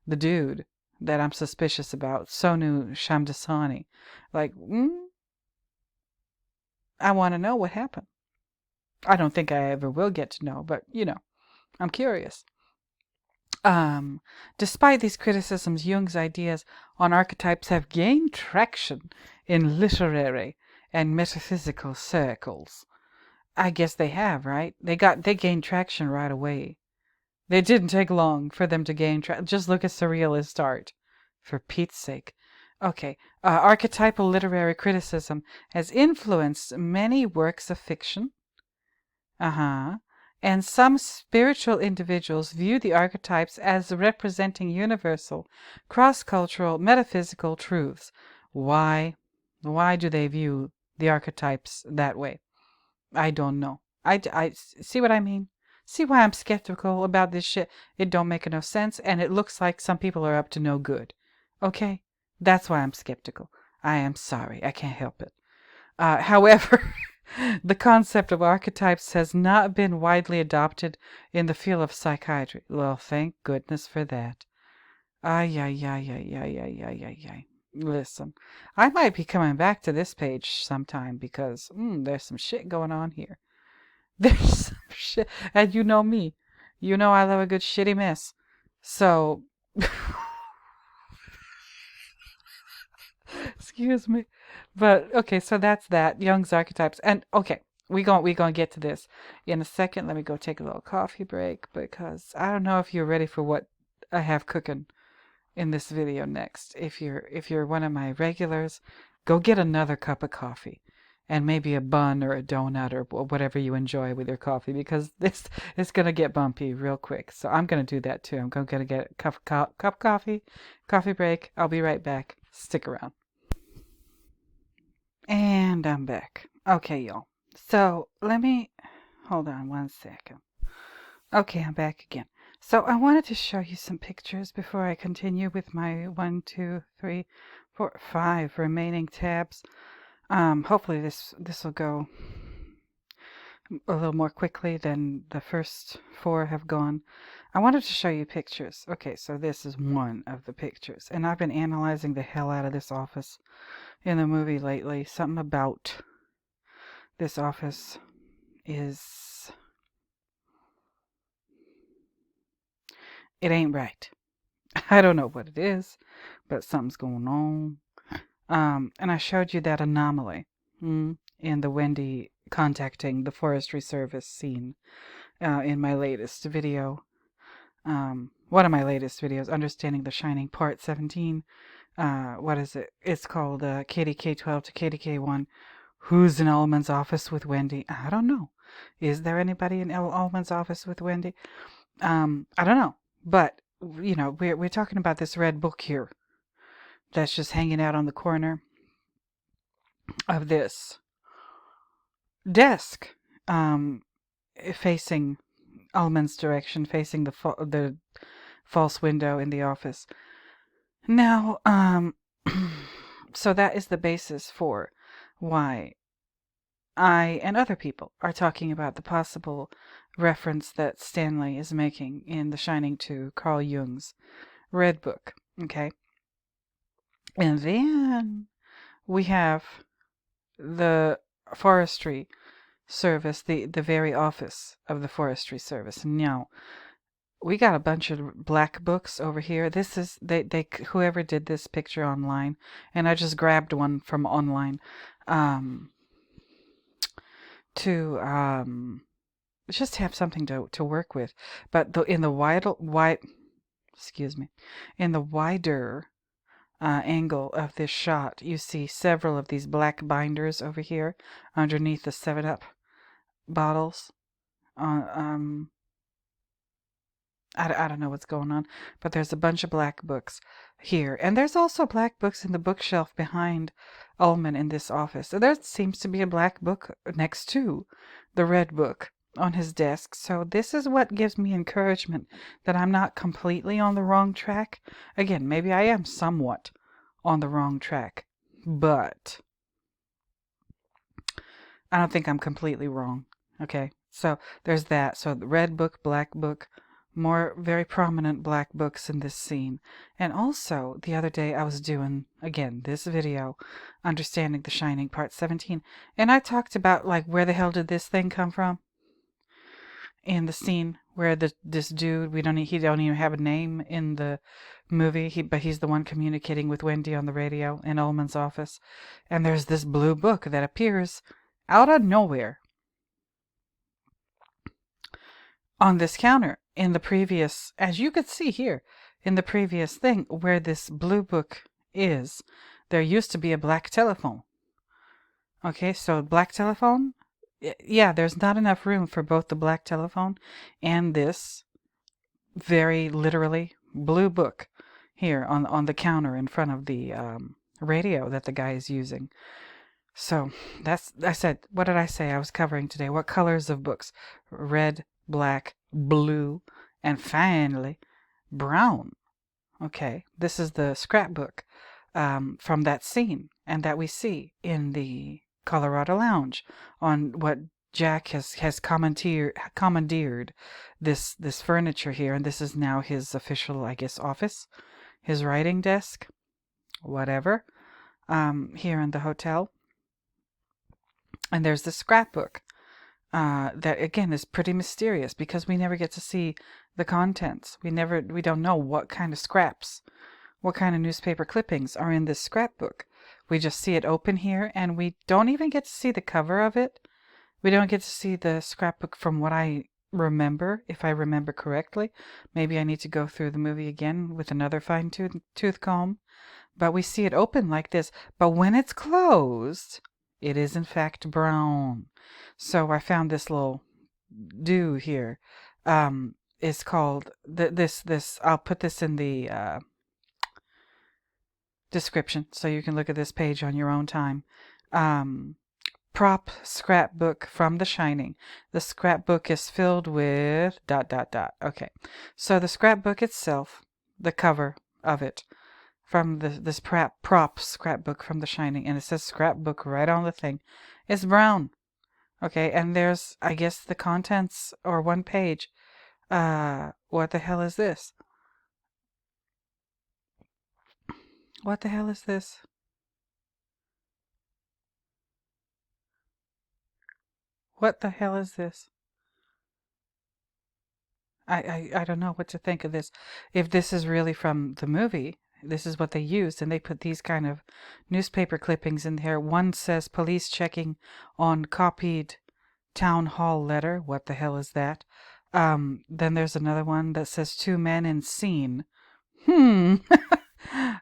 Speaker 1: The dude that I'm suspicious about, Sonu Shamdasani. Like, I want to know what happened. I don't think I ever will get to know, but, I'm curious. Despite these criticisms, Jung's ideas on archetypes have gained traction in literary and metaphysical circles. I guess they have, right? They gained traction right away. They didn't take long for them to gain traction. Just look at surrealist art, for Pete's sake. Okay, archetypal literary criticism has influenced many works of fiction. And some spiritual individuals view the archetypes as representing universal, cross-cultural, metaphysical truths. Why? Why do they view the archetypes that way? I don't know. I see what I mean? See why I'm skeptical about this shit? It don't make no sense, and it looks like some people are up to no good. Okay? That's why I'm skeptical. I am sorry. I can't help it. However, the concept of archetypes has not been widely adopted in the field of psychiatry. Well, thank goodness for that. Ay. Listen, I might be coming back to this page sometime because there's some shit going on here. There's some shit. And you know me. You know I love a good shitty mess. So, excuse me. But, okay, so that's that. Jung's archetypes. And, okay, we gonna get to this in a second. Let me go take a little coffee break because I don't know if you're ready for what I have cooking in this video next. If you're one of my regulars, go get another cup of coffee and maybe a bun or a donut or whatever you enjoy with your coffee, because this is going to get bumpy real quick. So I'm going to do that too. I'm going to get a cup coffee break. I'll be right back. Stick around. And I'm back. Okay, y'all. So let me hold on one second. Okay, I'm back again. So I wanted to show you some pictures before I continue with my 1, 2, 3, 4, 5 remaining tabs. Hopefully this will go a little more quickly than the first 4 have gone. I wanted to show you pictures. Okay, so this is one of the pictures, and I've been analyzing the hell out of this office in the movie lately. Something about this office is... it ain't right. I don't know what it is, but something's going on. And I showed you that anomaly in the Wendy contacting the Forestry Service scene in my latest video. One of my latest videos, Understanding the Shining, Part 17. What is it? It's called KDK12 to KDK1. Who's in Ullman's office with Wendy? I don't know. Is there anybody in Ullman's office with Wendy? I don't know. But, you know, we're talking about this red book here that's just hanging out on the corner of this desk, facing Ullman's direction, facing the false window in the office. Now, so that is the basis for why I and other people are talking about the possible reference that Stanley is making in The Shining to Carl Jung's Red Book. Okay? And then we have the Forestry Service, the very office of the Forestry Service. Now, we got a bunch of black books over here. This is they whoever did this picture online, and I just grabbed one from online to just have something to work with. But in the wider angle of this shot, you see several of these black binders over here underneath the 7-Up bottles. I don't know what's going on, but there's a bunch of black books here. And there's also black books in the bookshelf behind Ullman in this office. So there seems to be a black book next to the red book on his desk. So this is what gives me encouragement that I'm not completely on the wrong track. Again, maybe I am somewhat on the wrong track, but I don't think I'm completely wrong. Okay, so there's that. So the red book, black book, more very prominent black books in this scene. And also, the other day I was doing, again, this video, Understanding the Shining, Part 17, and I talked about, like, where the hell did this thing come from? In the scene where this dude, he don't even have a name in the movie, but he's the one communicating with Wendy on the radio in Ullman's office. And there's this blue book that appears out of nowhere on this counter in the previous, as you could see here, in the previous thing where this blue book is, there used to be a black telephone. Okay, so black telephone, yeah, there's not enough room for both the black telephone and this very literally blue book here on the counter in front of the radio that the guy is using. So I said, what did I say I was covering today? What colors of books? Red, black, blue, and finally brown. Okay, this is the scrapbook from that scene, and that we see in the Colorado Lounge on what Jack has commandeered this furniture here, and this is now his official, I guess, office, his writing desk, whatever, here in the hotel. And there's the scrapbook that, again, is pretty mysterious because we never get to see the contents. We don't know what kind of scraps, what kind of newspaper clippings are in this scrapbook. We just see it open here, and we don't even get to see the cover of it. We don't get to see the scrapbook from what I remember, if I remember correctly. Maybe I need to go through the movie again with another fine-tooth comb. But we see it open like this. But when it's closed, It is in fact brown. So I found this little do here. Is called this. I'll put this in the description so you can look at this page on your own time. Prop scrapbook from The Shining. The scrapbook is filled with ... Okay, so the scrapbook itself, the cover of it, from this prop scrapbook from The Shining, and it says scrapbook right on the thing, is brown. Okay, and there's, I guess, the contents, or one page. What the hell is this? What the hell is this? What the hell is this? I don't know what to think of this. If this is really from the movie, this is what they used, and they put these kind of newspaper clippings in here. One says police checking on copied town hall letter. What the hell is that? Then there's another one that says 2 men in scene.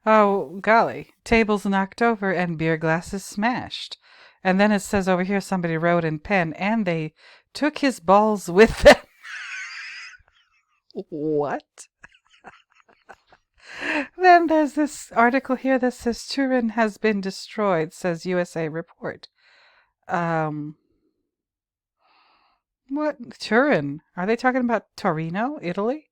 Speaker 1: Oh, golly. Tables knocked over and beer glasses smashed. And then it says over here somebody wrote in pen, and they took his balls with them. What? Then there's this article here that says Turin has been destroyed, says USA Report. What? Turin? Are they talking about Torino, Italy?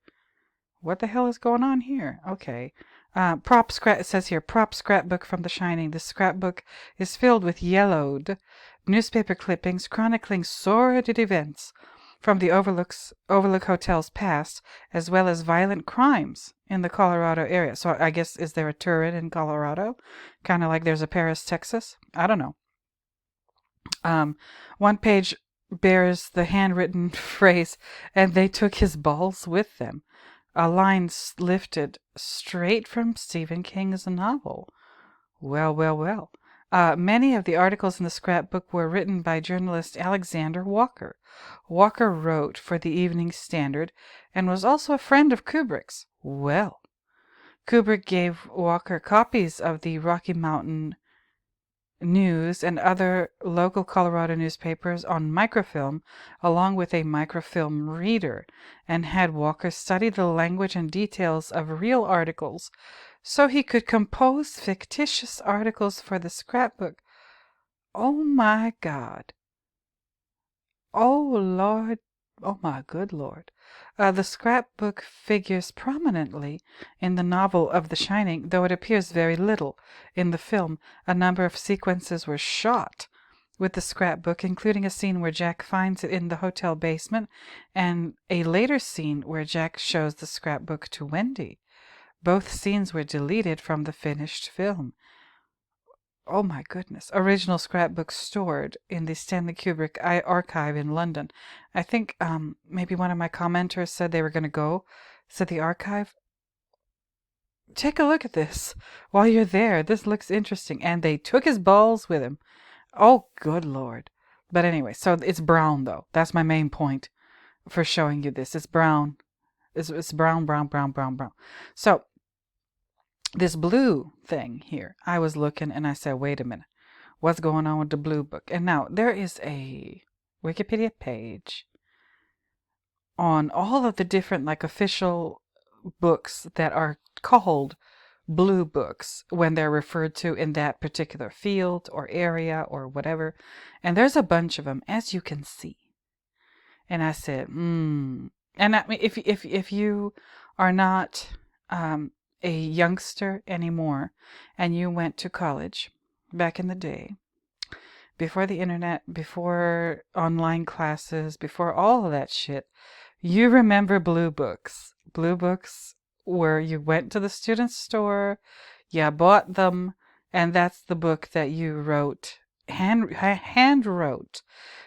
Speaker 1: What the hell is going on here? Okay. It says here, prop scrapbook from The Shining. The scrapbook is filled with yellowed newspaper clippings chronicling sordid events from the Overlook Hotel's past, as well as violent crimes in the Colorado area. So I guess, is there a Turin in Colorado? Kind of like there's a Paris, Texas? I don't know. One page bears the handwritten phrase, and they took his balls with them. A line lifted straight from Stephen King's novel. Well, well, well. Many of the articles in the scrapbook were written by journalist Alexander Walker. Walker wrote for the Evening Standard and was also a friend of Kubrick's. Well, Kubrick gave Walker copies of the Rocky Mountain News and other local Colorado newspapers on microfilm, along with a microfilm reader, and had Walker study the language and details of real articles so he could compose fictitious articles for the scrapbook. Oh my God. Oh Lord. Oh my good Lord. The scrapbook figures prominently in the novel of The Shining, though it appears very little in the film. A number of sequences were shot with the scrapbook, including a scene where Jack finds it in the hotel basement, and a later scene where Jack shows the scrapbook to Wendy. Both scenes were deleted from the finished film. Oh my goodness. Original scrapbook stored in the Stanley Kubrick archive in London. I think maybe one of my commenters said they were going to go to the archive. Take a look at this while you're there. This looks interesting. And they took his balls with him. Oh, good Lord. But anyway, so it's brown, though. That's my main point for showing you this. It's brown. It's brown, brown, brown, brown, brown. So this blue thing here, I was looking and I said, wait a minute, what's going on with the blue book? And now there is a Wikipedia page on all of the different like official books that are called blue books when they're referred to in that particular field or area or whatever. And there's a bunch of them, as you can see. And I said, And I mean, if you are not a youngster anymore and you went to college back in the day, before the internet, before online classes, before all of that shit, you remember blue books. Blue books where you went to the student store, you bought them, and that's the book that you wrote, hand wrote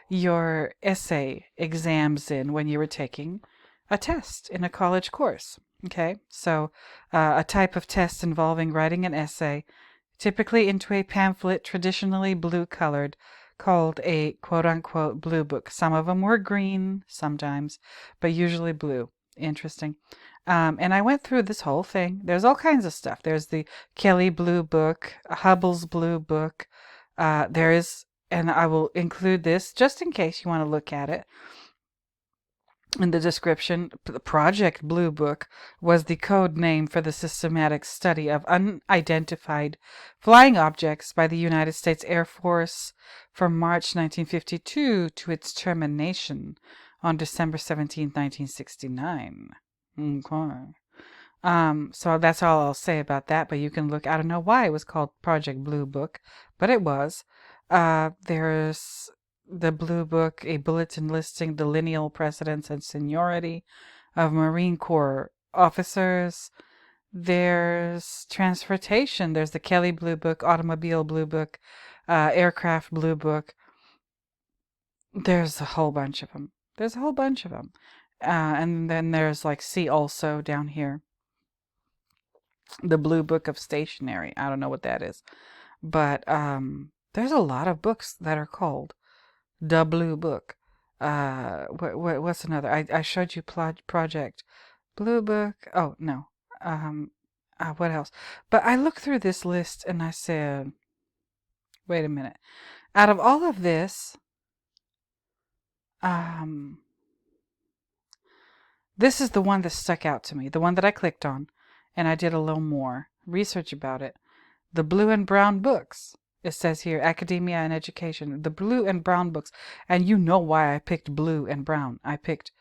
Speaker 1: your essay exams in when you were taking a test in a college course. Okay, so a type of test involving writing an essay, typically into a pamphlet, traditionally blue-colored, called a quote-unquote blue book. Some of them were green sometimes, but usually blue. Interesting. And I went through this whole thing. There's all kinds of stuff. There's the Kelly Blue Book, Hubble's Blue Book. There is and I will include this just in case you want to look at it. In the description, the Project Blue Book was the code name for the systematic study of unidentified flying objects by the United States Air Force from March 1952 to its termination on December 17, 1969. Okay. So that's all I'll say about that, but you can look. I don't know why it was called Project Blue Book, but it was. There's the Blue Book, a bulletin listing the lineal precedence and seniority of Marine Corps officers. There's transportation. There's the Kelly Blue Book, Automobile Blue Book, Aircraft Blue Book. There's a whole bunch of them. And then there's like see also down here. The Blue Book of Stationery. I don't know what that is. But there's a lot of books that are called the Blue Book. What's another? I showed you Project Blue Book. Oh, no. What else? But I looked through this list and I said, wait a minute. Out of all of this, this is the one that stuck out to me. The one that I clicked on. And I did a little more research about it. The Blue and Brown Books. It says here, Academia and Education. The Blue and Brown Books. And you know why I picked blue and brown. I picked,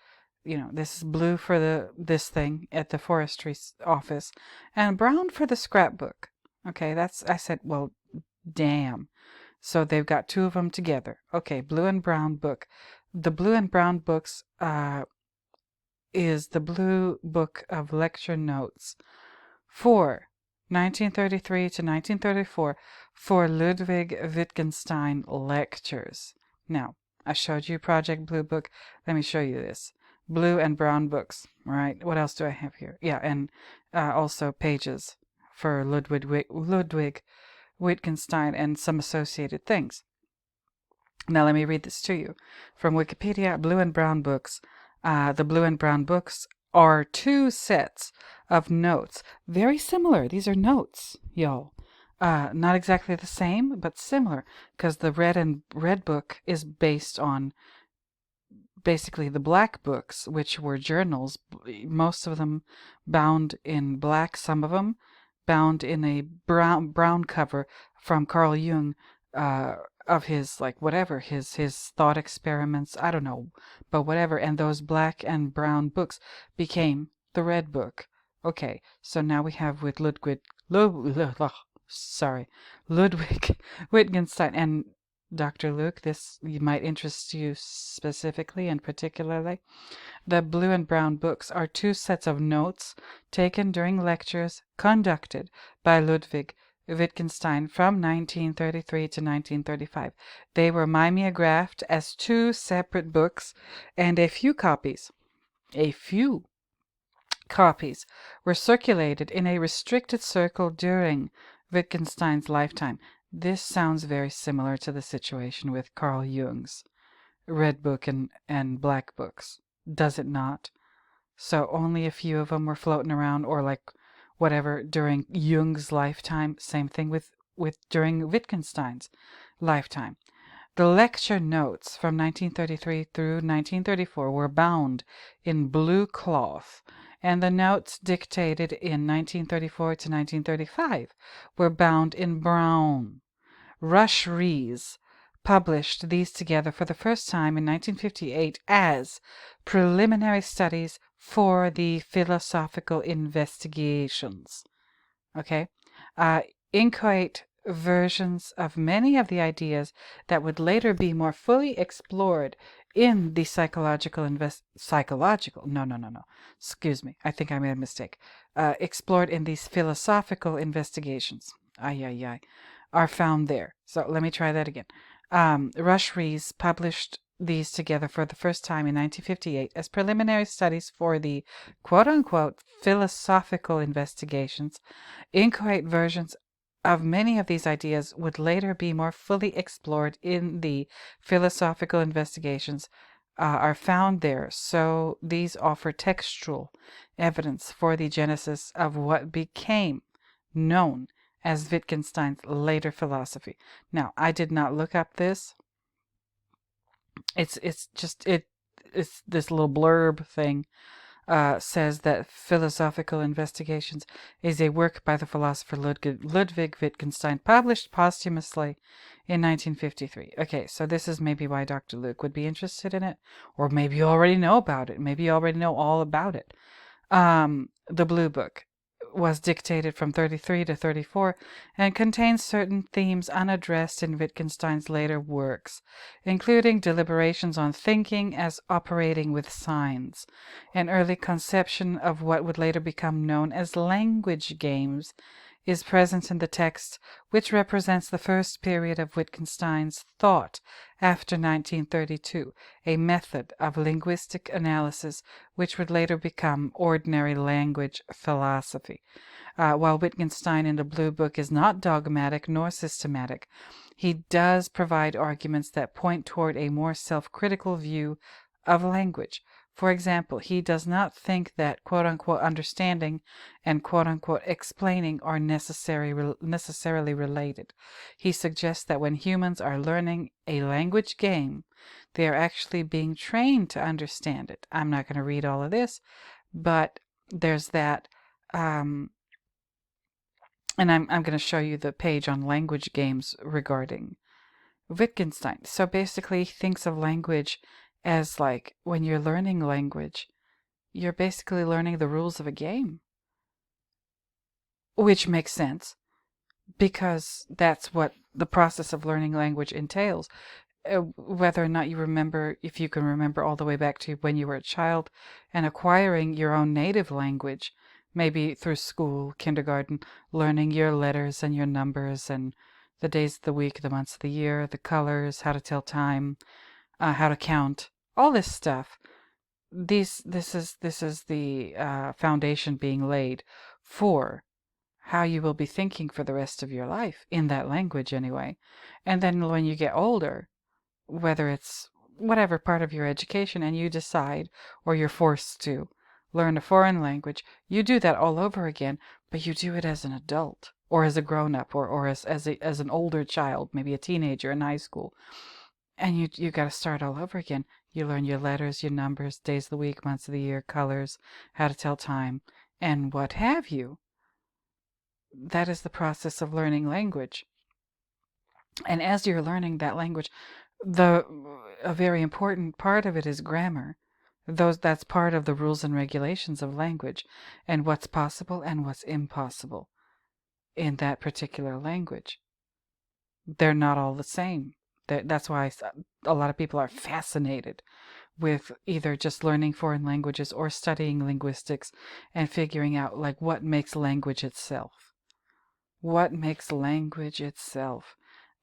Speaker 1: this is blue for this thing at the forestry office. And brown for the scrapbook. Okay, I said, well, damn. So they've got two of them together. Okay, Blue and Brown Book. The Blue and Brown Books is the Blue Book of Lecture Notes for 1933 to 1934 for Ludwig Wittgenstein lectures. Now, I showed you Project Blue Book. Let me show you this. Blue and Brown Books, right? What else do I have here? Yeah, and also pages for Ludwig Wittgenstein and some associated things. Now, let me read this to you. From Wikipedia, Blue and Brown Books. The Blue and Brown Books are two sets of notes. Very similar. These are notes, y'all. Not exactly the same, but similar, because the red book is based on basically the black books, which were journals, most of them bound in black, some of them bound in a brown cover from Carl Jung, of his, like, whatever, his thought experiments, I don't know, but whatever. And those black and brown books became the red book. Okay, so now we have with Ludwig Wittgenstein. And Dr. Luke, this might interest you specifically and particularly. The Blue and Brown Books are two sets of notes taken during lectures conducted by Ludwig Wittgenstein from 1933 to 1935. They were mimeographed as two separate books, and a few copies were circulated in a restricted circle during Wittgenstein's lifetime. This sounds very similar to the situation with Carl Jung's Red Book and Black Books, does it not? So only a few of them were floating around, or like whatever, during Jung's lifetime. Same thing with during Wittgenstein's lifetime. The lecture notes from 1933 through 1934 were bound in blue cloth, and the notes dictated in 1934 to 1935 were bound in brown. Rush Rees published these together for the first time in 1958 as Preliminary Studies for the Philosophical Investigations. Okay? Inchoate versions of many of the ideas that would later be more fully explored in the excuse me, I think I made a mistake. Explored in these philosophical investigations. Are found there. So let me try that again. Rush Rees published these together for the first time in 1958 as preliminary studies for the quote-unquote philosophical investigations. Inchoate versions of many of these ideas would later be more fully explored in the philosophical investigations are found there. So these offer textual evidence for the genesis of what became known as Wittgenstein's later philosophy. Now, I did not look up this. It's this little blurb thing says that Philosophical Investigations is a work by the philosopher Ludwig Wittgenstein, published posthumously in 1953. Okay, so this is maybe why Dr. Luke would be interested in it, or maybe you already know about it. Maybe you already know all about it. The Blue Book was dictated from 33 to 34 and contains certain themes unaddressed in Wittgenstein's later works, including deliberations on thinking as operating with signs, an early conception of what would later become known as language games is present in the text, which represents the first period of Wittgenstein's thought after 1932, a method of linguistic analysis which would later become ordinary language philosophy. While Wittgenstein in the Blue Book is not dogmatic nor systematic, he does provide arguments that point toward a more self-critical view of language. For example, he does not think that quote-unquote understanding and quote-unquote explaining are necessarily related. He suggests that when humans are learning a language game, they are actually being trained to understand it. I'm not going to read all of this, but there's that. And I'm going to show you the page on language games regarding Wittgenstein. So basically, he thinks of language as like when you're learning language, you're basically learning the rules of a game, which makes sense because that's what the process of learning language entails. Whether or not you remember, if you can remember all the way back to when you were a child and acquiring your own native language, maybe through school, kindergarten, learning your letters and your numbers and the days of the week, the months of the year, the colors, how to tell time, how to count, all this stuff. This is the foundation being laid for how you will be thinking for the rest of your life in that language anyway. And then when you get older, whether it's whatever part of your education and you decide or you're forced to learn a foreign language, you do that all over again, but you do it as an adult or as a grown-up or as an older child, maybe a teenager in high school. And you got to start all over again. You learn your letters, your numbers, days of the week, months of the year, colors, how to tell time, and what have you. That is the process of learning language. And as you're learning that language, a very important part of it is grammar. That's part of the rules and regulations of language and what's possible and what's impossible in that particular language. They're not all the same. That's why a lot of people are fascinated with either just learning foreign languages or studying linguistics and figuring out like what makes language itself. What makes language itself,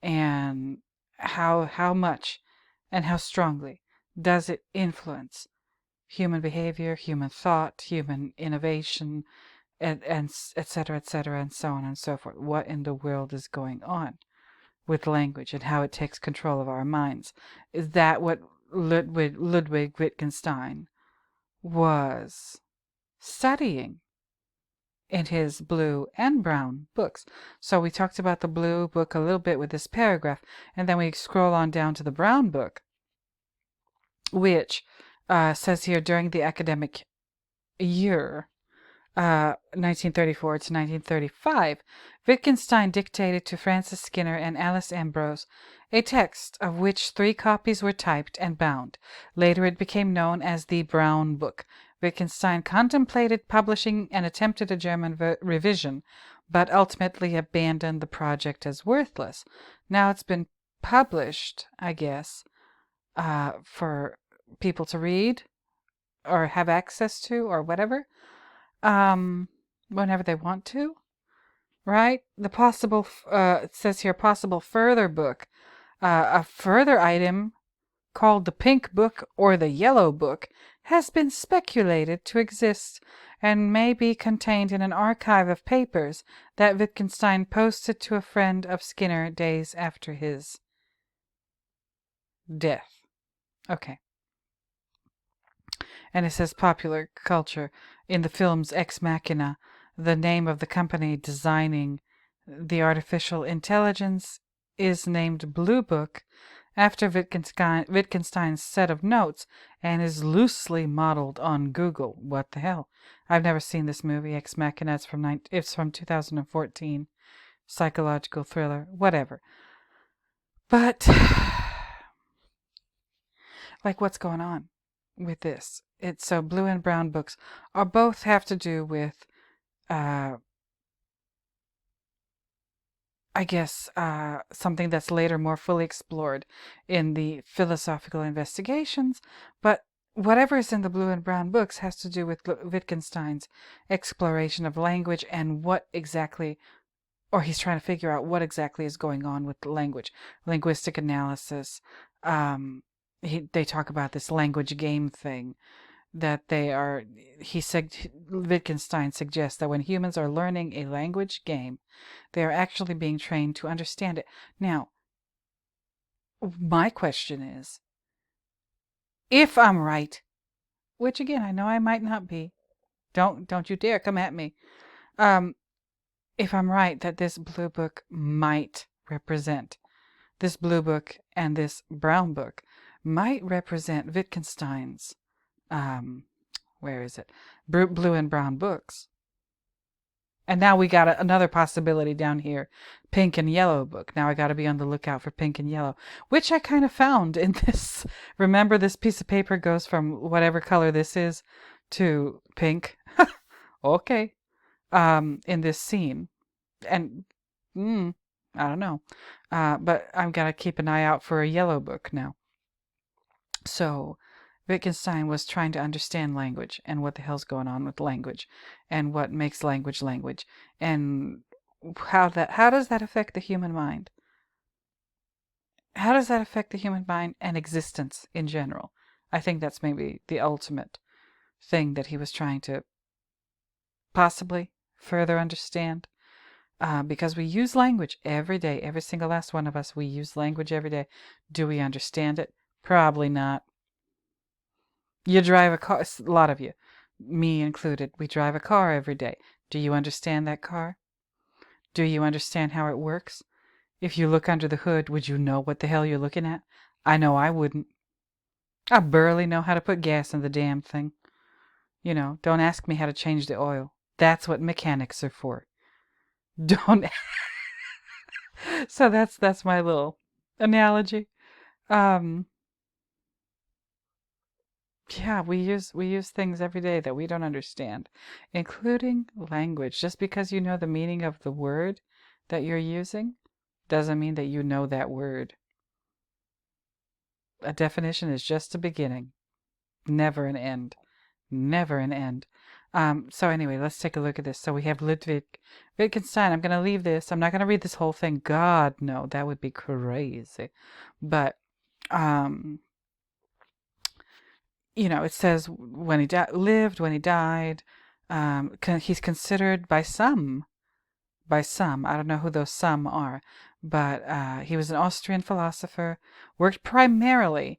Speaker 1: and how much and how strongly does it influence human behavior, human thought, human innovation, and et cetera, and so on and so forth. What in the world is going on with language and how it takes control of our minds? Is that what Ludwig Wittgenstein was studying in his blue and brown books? So we talked about the blue book a little bit with this paragraph, and then we scroll on down to the brown book, which says here, during the academic year 1934 to 1935, Wittgenstein dictated to Francis Skinner and Alice Ambrose a text of which 3 copies were typed and bound. Later it became known as the Brown Book. Wittgenstein contemplated publishing and attempted a German revision, but ultimately abandoned the project as worthless. Now it's been published, I guess, for people to read or have access to or whatever, whenever they want to, right? The possible, it says here, possible further book, a further item called the Pink Book or the Yellow Book has been speculated to exist and may be contained in an archive of papers that Wittgenstein posted to a friend of Skinner days after his death. Okay. And it says popular culture. In the films Ex Machina, the name of the company designing the artificial intelligence is named Blue Book, after Wittgenstein's set of notes and is loosely modeled on Google. What the hell? I've never seen this movie. Ex Machina. It's from 2014. Psychological thriller. Whatever. But like, what's going on with this? It's so blue and brown books are both have to do with I guess something that's later more fully explored in the philosophical investigations, but whatever is in the blue and brown books has to do with Wittgenstein's exploration of language and what exactly, or he's trying to figure out what exactly is going on with language, linguistic analysis. They talk about this language game thing that they are. Wittgenstein suggests that when humans are learning a language game, they are actually being trained to understand it. Now, my question is, if I'm right, which again I know I might not be, don't you dare come at me. If I'm right that this blue book might represent, this blue book and this brown book might represent Wittgenstein's where is it? Blue and brown books. And now we got another possibility down here. Pink and yellow book. Now I got to be on the lookout for pink and yellow, which I kind of found in this. Remember, this piece of paper goes from whatever color this is to pink. Okay. In this scene. And, I don't know. But I've got to keep an eye out for a yellow book now. So, Wittgenstein was trying to understand language and what the hell's going on with language and what makes language language and how does that affect the human mind? How does that affect the human mind and existence in general? I think that's maybe the ultimate thing that he was trying to possibly further understand. Because we use language every day, every single last one of us, we use language every day. Do we understand it? Probably not. You drive a car, a lot of you, me included, we drive a car every day. Do you understand that car? Do you understand how it works? If you look under the hood, would you know what the hell you're looking at? I know I wouldn't. I barely know how to put gas in the damn thing. You know, don't ask me how to change the oil. That's what mechanics are for. Don't. So that's my little analogy. Yeah, we use things every day that we don't understand, including language. Just because you know the meaning of the word that you're using doesn't mean that you know that word. A definition is just a beginning, never an end. Never an end. So anyway, let's take a look at this. So we have Ludwig Wittgenstein. I'm going to leave this. I'm not going to read this whole thing. God, no, that would be crazy. But you know, it says when he lived, when he died, he's considered by some, I don't know who those some are, but he was an Austrian philosopher, worked primarily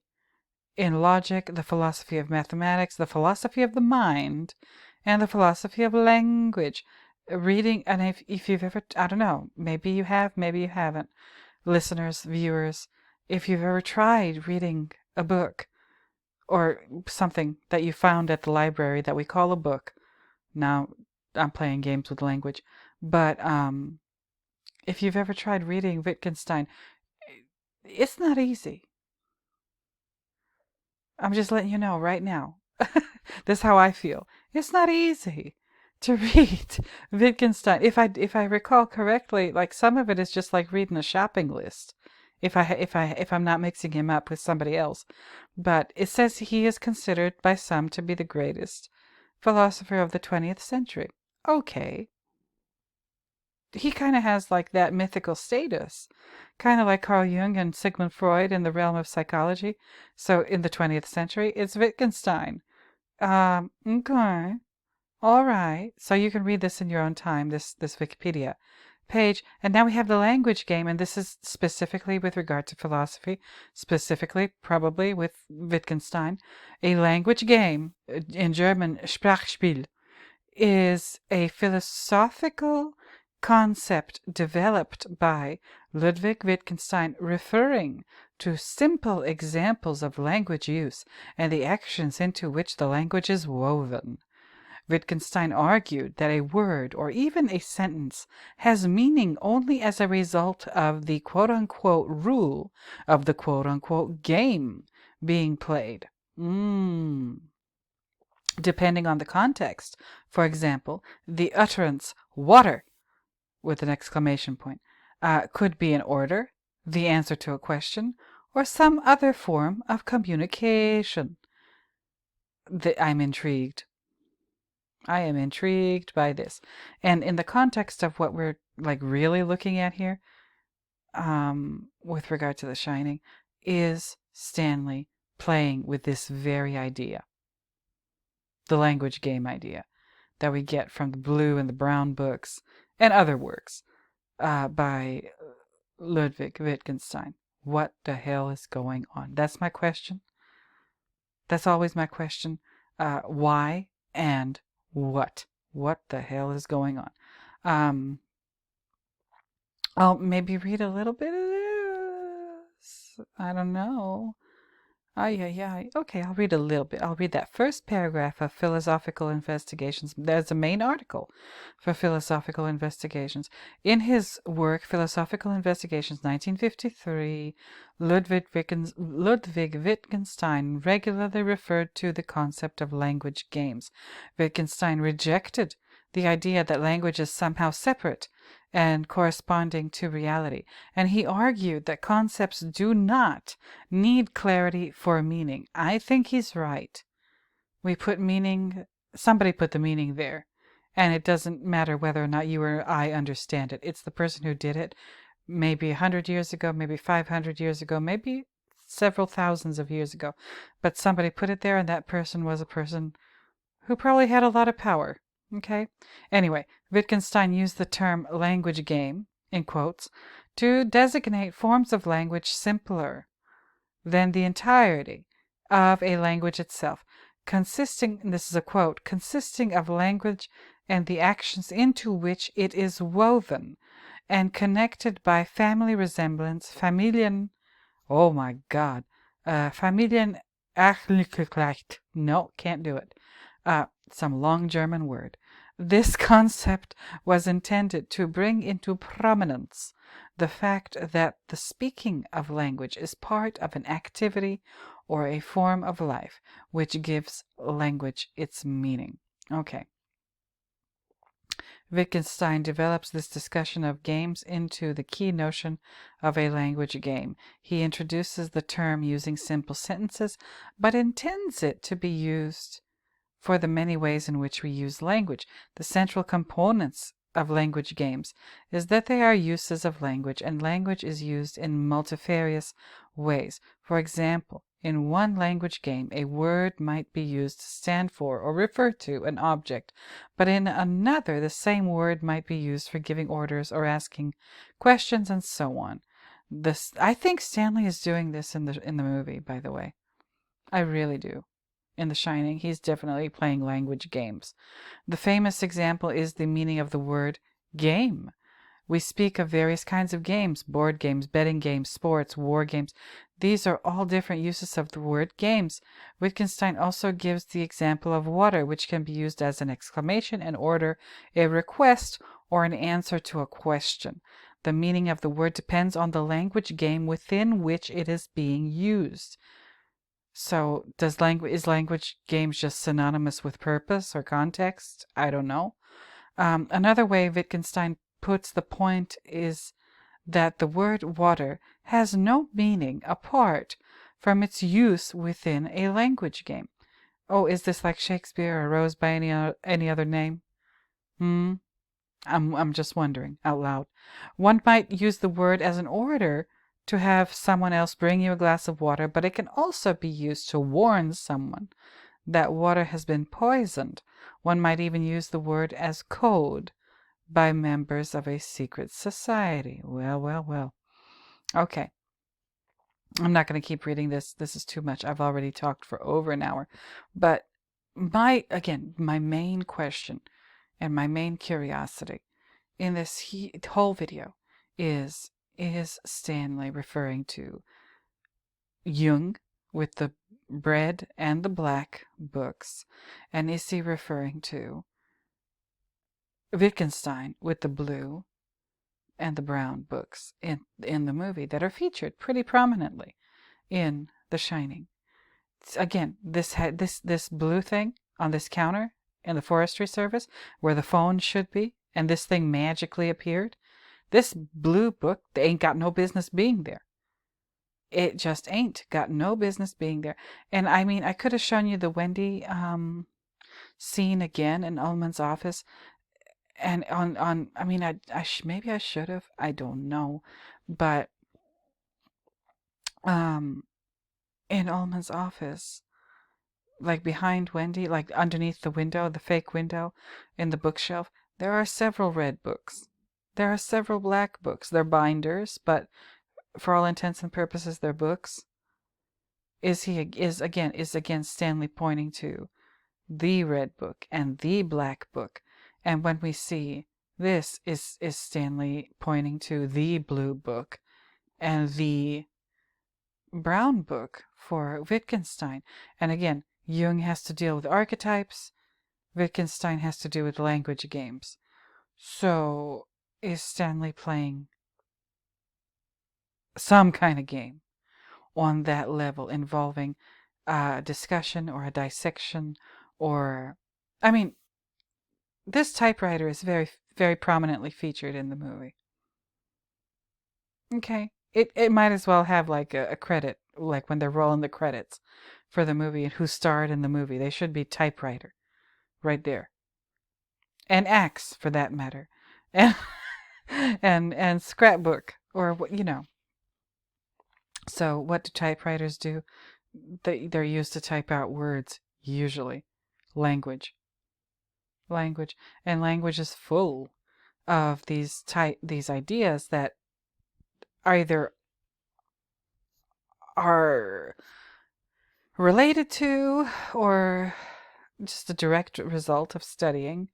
Speaker 1: in logic, the philosophy of mathematics, the philosophy of the mind, and the philosophy of language. Reading, and if you've ever, I don't know, maybe you have, maybe you haven't, listeners, viewers, if you've ever tried reading a book, or something that you found at the library that we call a book. Now, I'm playing games with language. But if you've ever tried reading Wittgenstein, it's not easy. I'm just letting you know right now. This is how I feel. It's not easy to read Wittgenstein. If I recall correctly, like some of it is just like reading a shopping list. If I'm not mixing him up with somebody else. But it says he is considered by some to be the greatest philosopher of the 20th century. Okay. He kind of has like that mythical status. Kind of like Carl Jung and Sigmund Freud in the realm of psychology. So in the 20th century, it's Wittgenstein. Okay. All right. So you can read this in your own time, this Wikipedia page. And now we have the language game, and this is specifically with regard to philosophy, specifically probably with Wittgenstein. A language game, in German Sprachspiel, is a philosophical concept developed by Ludwig Wittgenstein referring to simple examples of language use and the actions into which the language is woven. Wittgenstein argued that a word or even a sentence has meaning only as a result of the quote-unquote rule of the quote-unquote game being played. Depending on the context. For example, the utterance "water" with an exclamation point could be an order, the answer to a question, or some other form of communication. I'm intrigued. I am intrigued by this. And in the context of what we're really looking at here, with regard to The Shining, is Stanley playing with this very idea. The language game idea that we get from the Blue and the Brown books and other works by Ludwig Wittgenstein. What the hell is going on? That's my question. That's always my question. Why and what? What the hell is going on? I'll maybe read a little bit of this. I don't know. Okay, I'll read a little bit. I'll read that first paragraph of Philosophical Investigations. There's a main article for Philosophical Investigations. In his work, Philosophical Investigations, 1953, Ludwig Wittgenstein regularly referred to the concept of language games. Wittgenstein rejected the idea that language is somehow separate and corresponding to reality, and he argued that concepts do not need clarity for meaning. I think he's right. We put meaning, somebody put the meaning there, and it doesn't matter whether or not you or I understand it. It's the person who did it, maybe 100 years ago, maybe 500 years ago, maybe several thousands of years ago, but somebody put it there, and that person was a person who probably had a lot of power. Okay? Anyway, Wittgenstein used the term language game, in quotes, to designate forms of language simpler than the entirety of a language itself, consisting, and this is a quote, consisting of language and the actions into which it is woven, and connected by family resemblance, Familien, oh my God, Familien, no, can't do it. Some long German word. This concept was intended to bring into prominence the fact that the speaking of language is part of an activity or a form of life, which gives language its meaning. Okay. Wittgenstein develops this discussion of games into the key notion of a language game. He introduces the term using simple sentences, but intends it to be used for the many ways in which we use language. The central components of language games is that they are uses of language, and language is used in multifarious ways. For example, in one language game, a word might be used to stand for or refer to an object, but in another, the same word might be used for giving orders or asking questions, and so on. I think Stanley is doing this in the movie, by the way. I really do. In The Shining, he's definitely playing language games. The famous example is the meaning of the word game. We speak of various kinds of games: board games, betting games, sports, war games. These are all different uses of the word games. Wittgenstein also gives the example of water, which can be used as an exclamation, an order, a request, or an answer to a question. The meaning of the word depends on the language game within which it is being used. So, is language games just synonymous with purpose or context? I don't know. Another way Wittgenstein puts the point is that the word water has no meaning apart from its use within a language game. Oh, is this like Shakespeare or Rose by any other name? I'm just wondering out loud. One might use the word as an order to have someone else bring you a glass of water, but it can also be used to warn someone that water has been poisoned. One might even use the word as code by members of a secret society. Well. Okay. I'm not going to keep reading this. This is too much. I've already talked for over an hour. But my main question and my main curiosity in this whole video is Stanley referring to Jung with the red and the black books? And is he referring to Wittgenstein with the blue and the brown books in the movie that are featured pretty prominently in The Shining? Again, this blue thing on this counter in the Forestry Service where the phone should be, and this thing magically appeared. This blue book, they ain't got no business being there. It just ain't got no business being there. And I mean, I could have shown you the Wendy scene again in Ullman's office, and on. I mean, maybe I should have. I don't know, but in Ullman's office, like behind Wendy, like underneath the window, the fake window in the bookshelf, there are several red books. There are several black books. They're binders, but for all intents and purposes, they're books. Is again Stanley pointing to the red book and the black book? And when we see this, is Stanley pointing to the blue book and the brown book for Wittgenstein? And again, Jung has to deal with archetypes. Wittgenstein has to do with language games. So is Stanley playing some kind of game on that level involving a discussion or a dissection? Or, I mean, this typewriter is very, very prominently featured in the movie. Okay. It might as well have like a credit, like when they're rolling the credits for the movie and who starred in the movie. They should be typewriter right there. And axe, for that matter. And and scrapbook, or you know. So what do typewriters do? They're used to type out words, usually. Language. And language is full of these ideas that either are related to or just a direct result of studying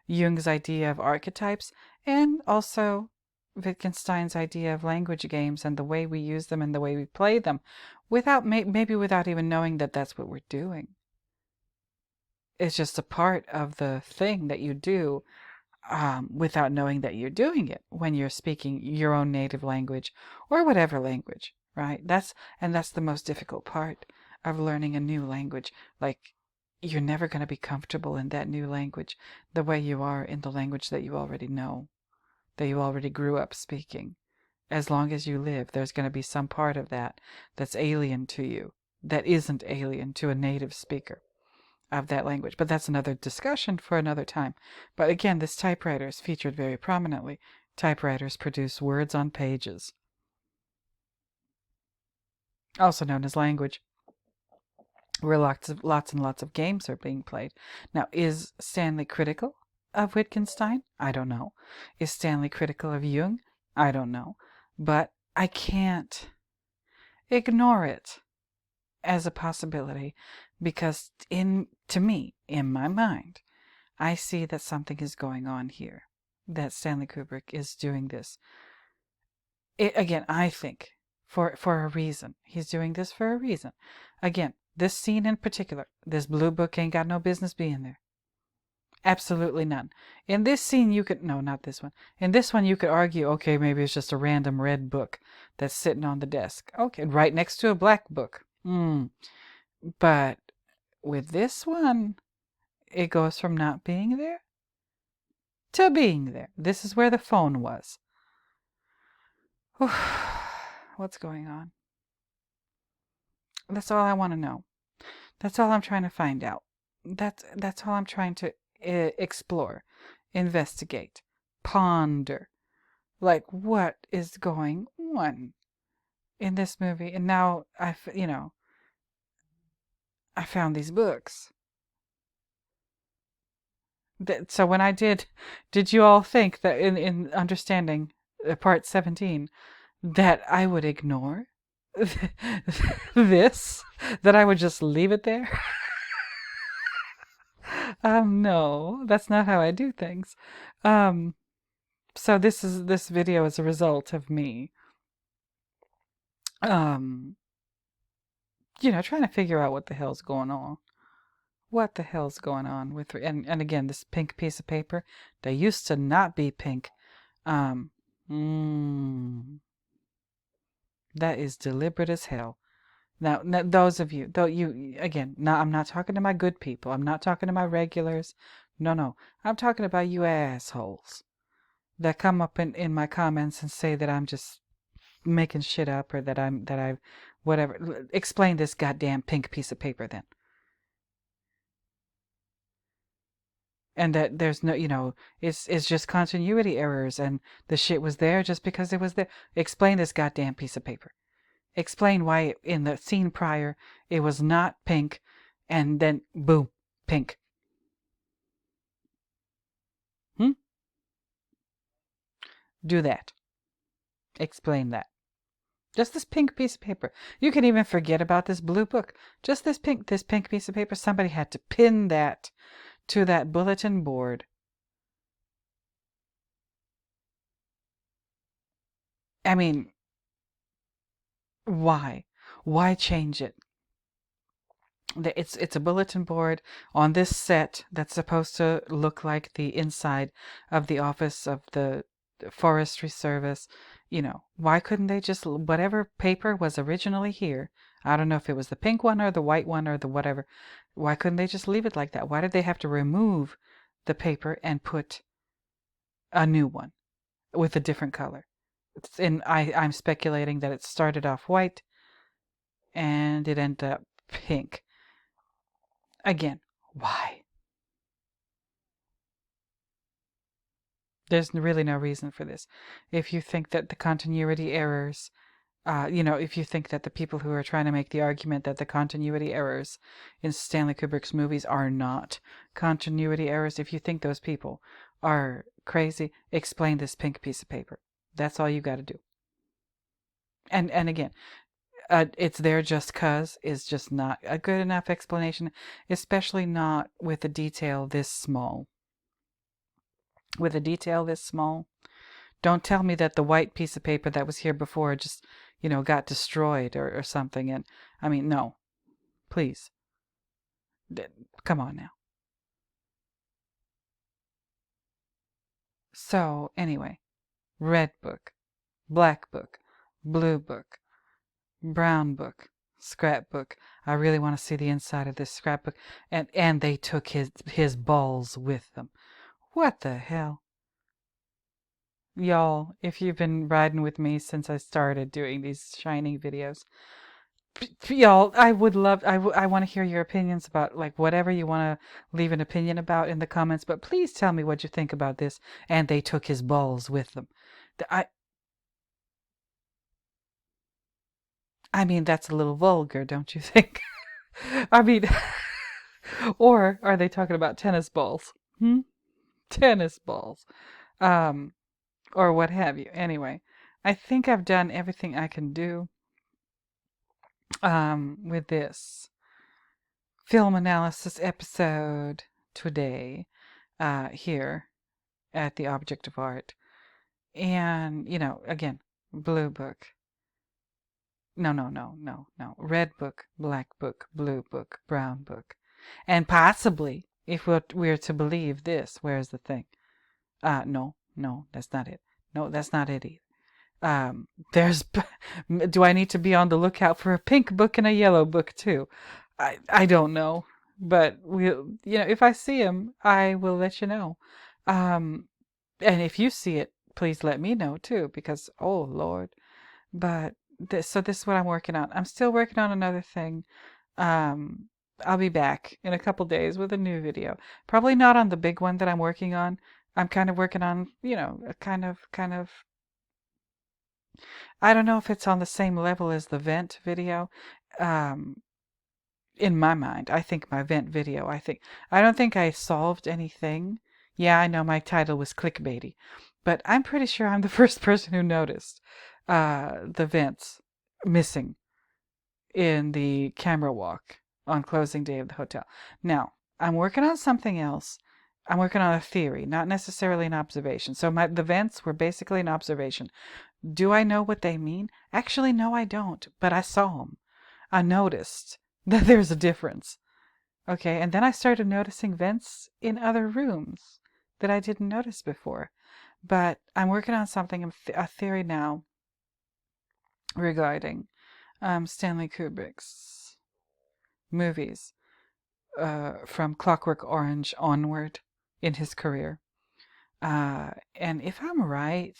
Speaker 1: Jung's idea of archetypes, and also Wittgenstein's idea of language games and the way we use them and the way we play them, without maybe without even knowing that that's what we're doing. It's just a part of the thing that you do without knowing that you're doing it when you're speaking your own native language or whatever language, right? That's the most difficult part of learning a new language. Like, you're never going to be comfortable in that new language the way you are in the language that you already know, that you already grew up speaking. As long as you live, there's going to be some part of that that's alien to you, that isn't alien to a native speaker of that language. But that's another discussion for another time. But again, this typewriter is featured very prominently. Typewriters produce words on pages, also known as language, where lots and lots of games are being played. Now, is Stanley critical of Wittgenstein? I don't know. Is Stanley critical of Jung? I don't know. But I can't ignore it as a possibility, because to me, in my mind, I see that something is going on here, that Stanley Kubrick is doing this. Again, I think for a reason. He's doing this for a reason. Again, this scene in particular, this blue book ain't got no business being there. Absolutely none. In this scene, no, not this one. In this one, you could argue, okay, maybe it's just a random red book that's sitting on the desk. Okay, right next to a black book. But with this one, it goes from not being there to being there. This is where the phone was. What's going on? That's all I want to know. That's all I'm trying to find out. That's all I'm trying to explore, investigate, ponder. Like, what is going on in this movie? And now I found these books. So when I did you all think that in understanding part 17 that I would ignore this, that I would just leave it there? No, that's not how I do things. So this video is a result of me trying to figure out what the hell's going on. What the hell's going on with, and again, this pink piece of paper, they used to not be pink. Um, mm, that is deliberate as hell. Now, those of you, though, you, again, now I'm not talking to my good people. I'm not talking to my regulars. No, no. I'm talking about you assholes that come up in my comments and say that I'm just making shit up, or that I've, whatever. Explain this goddamn pink piece of paper then. And that there's no, it's just continuity errors, and the shit was there just because it was there. Explain this goddamn piece of paper. Explain why in the scene prior it was not pink, and then boom, pink. Do that. Explain that. Just this pink piece of paper. You can even forget about this blue book. Just this pink piece of paper. Somebody had to pin that to that bulletin board. I mean, why? Why change it? It's a bulletin board on this set that's supposed to look like the inside of the office of the Forestry Service. Why couldn't they just, whatever paper was originally here, I don't know if it was the pink one or the white one or the whatever, why couldn't they just leave it like that? Why did they have to remove the paper and put a new one with a different color? I'm speculating that it started off white and it ended up pink. Again, why? There's really no reason for this. If you think that the continuity errors, if you think that the people who are trying to make the argument that the continuity errors in Stanley Kubrick's movies are not continuity errors, if you think those people are crazy, explain this pink piece of paper. That's all you got to do. And again, it's there just 'cause is just not a good enough explanation, especially not with a detail this small. With a detail this small, don't tell me that the white piece of paper that was here before just, got destroyed or something. And I mean, no, please. Come on now. So, anyway, red book, black book, blue book, brown book, scrapbook. I really want to see the inside of this scrapbook. And they took his balls with them. What the hell? Y'all, if you've been riding with me since I started doing these Shining videos, y'all, I would love, I want to hear your opinions about, like, whatever you want to leave an opinion about in the comments, but please tell me what you think about this. And they took his balls with them. I mean, that's a little vulgar, don't you think? I mean, or are they talking about tennis balls? Tennis balls. Or what have you. Anyway, I think I've done everything I can do with this film analysis episode today here at the Object of Art. And, again, blue book. No. Red book, black book, blue book, brown book. And possibly, if we're to believe this, where's the thing? No, that's not it. No, that's not it either. Do I need to be on the lookout for a pink book and a yellow book too? I don't know, but if I see them, I will let you know. And if you see it, please let me know too, because oh Lord. But this is what I'm working on. I'm still working on another thing. I'll be back in a couple days with a new video. Probably not on the big one that I'm working on. I'm kind of working on, a kind of, I don't know if it's on the same level as the vent video. In my mind, I think my vent video, I don't think I solved anything. Yeah, I know my title was clickbaity, but I'm pretty sure I'm the first person who noticed the vents missing in the camera walk on closing day of the hotel. Now, I'm working on something else. I'm working on a theory, not necessarily an observation. So the vents were basically an observation. Do I know what they mean? Actually, no, I don't, but I saw them. I noticed that there's a difference. Okay, and then I started noticing vents in other rooms that I didn't notice before. But I'm working on something, a theory now regarding Stanley Kubrick's movies from Clockwork Orange onward in his career. And if I'm right,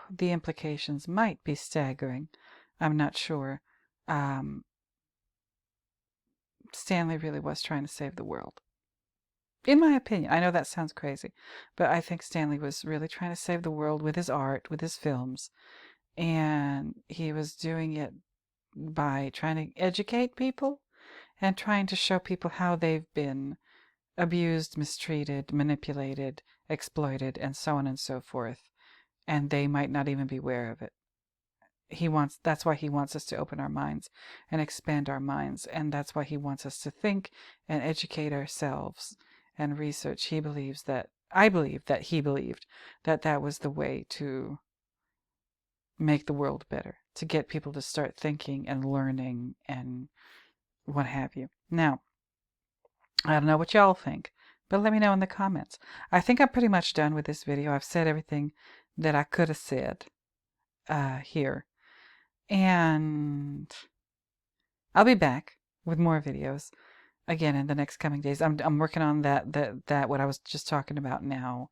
Speaker 1: the implications might be staggering. I'm not sure. Stanley really was trying to save the world. In my opinion, I know that sounds crazy, but I think Stanley was really trying to save the world with his art, with his films, and he was doing it by trying to educate people and trying to show people how they've been abused, mistreated, manipulated, exploited, and so on and so forth, and they might not even be aware of it. That's why he wants us to open our minds and expand our minds, and that's why he wants us to think and educate ourselves and research. I believe that he believed that that was the way to make the world better, to get people to start thinking and learning and what have you. Now, I don't know what y'all think, but let me know in the comments. I think I'm pretty much done with this video. I've said everything that I could have said here. And I'll be back with more videos again in the next coming days. I'm working on that what I was just talking about now.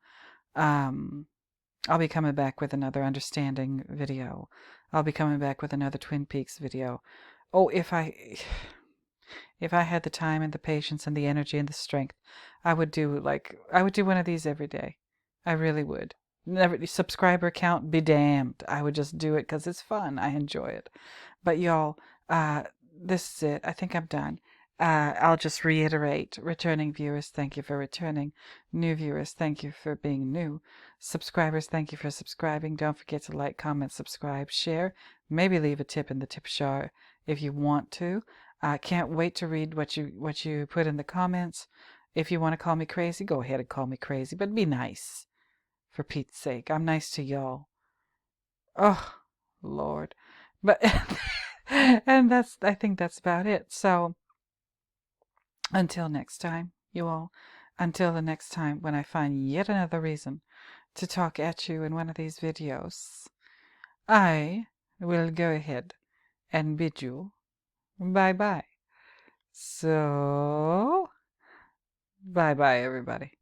Speaker 1: I'll be coming back with another understanding video. I'll be coming back with another Twin Peaks video. Oh, if I had the time and the patience and the energy and the strength, I would do one of these every day. I really would. Never subscriber count be damned. I would just do it because it's fun. I enjoy it. But y'all, this is it. I think I'm done. I'll just reiterate. Returning viewers, thank you for returning. New viewers, thank you for being new. Subscribers, thank you for subscribing. Don't forget to like, comment, subscribe, share. Maybe leave a tip in the tip jar if you want to. I can't wait to read what you put in the comments. If you want to call me crazy, go ahead and call me crazy, but be nice. For Pete's sake, I'm nice to y'all. Oh, Lord. But and I think that's about it. So until next time, you all, until the next time when I find yet another reason to talk at you in one of these videos, I will go ahead and bid you bye-bye. So, bye-bye, everybody.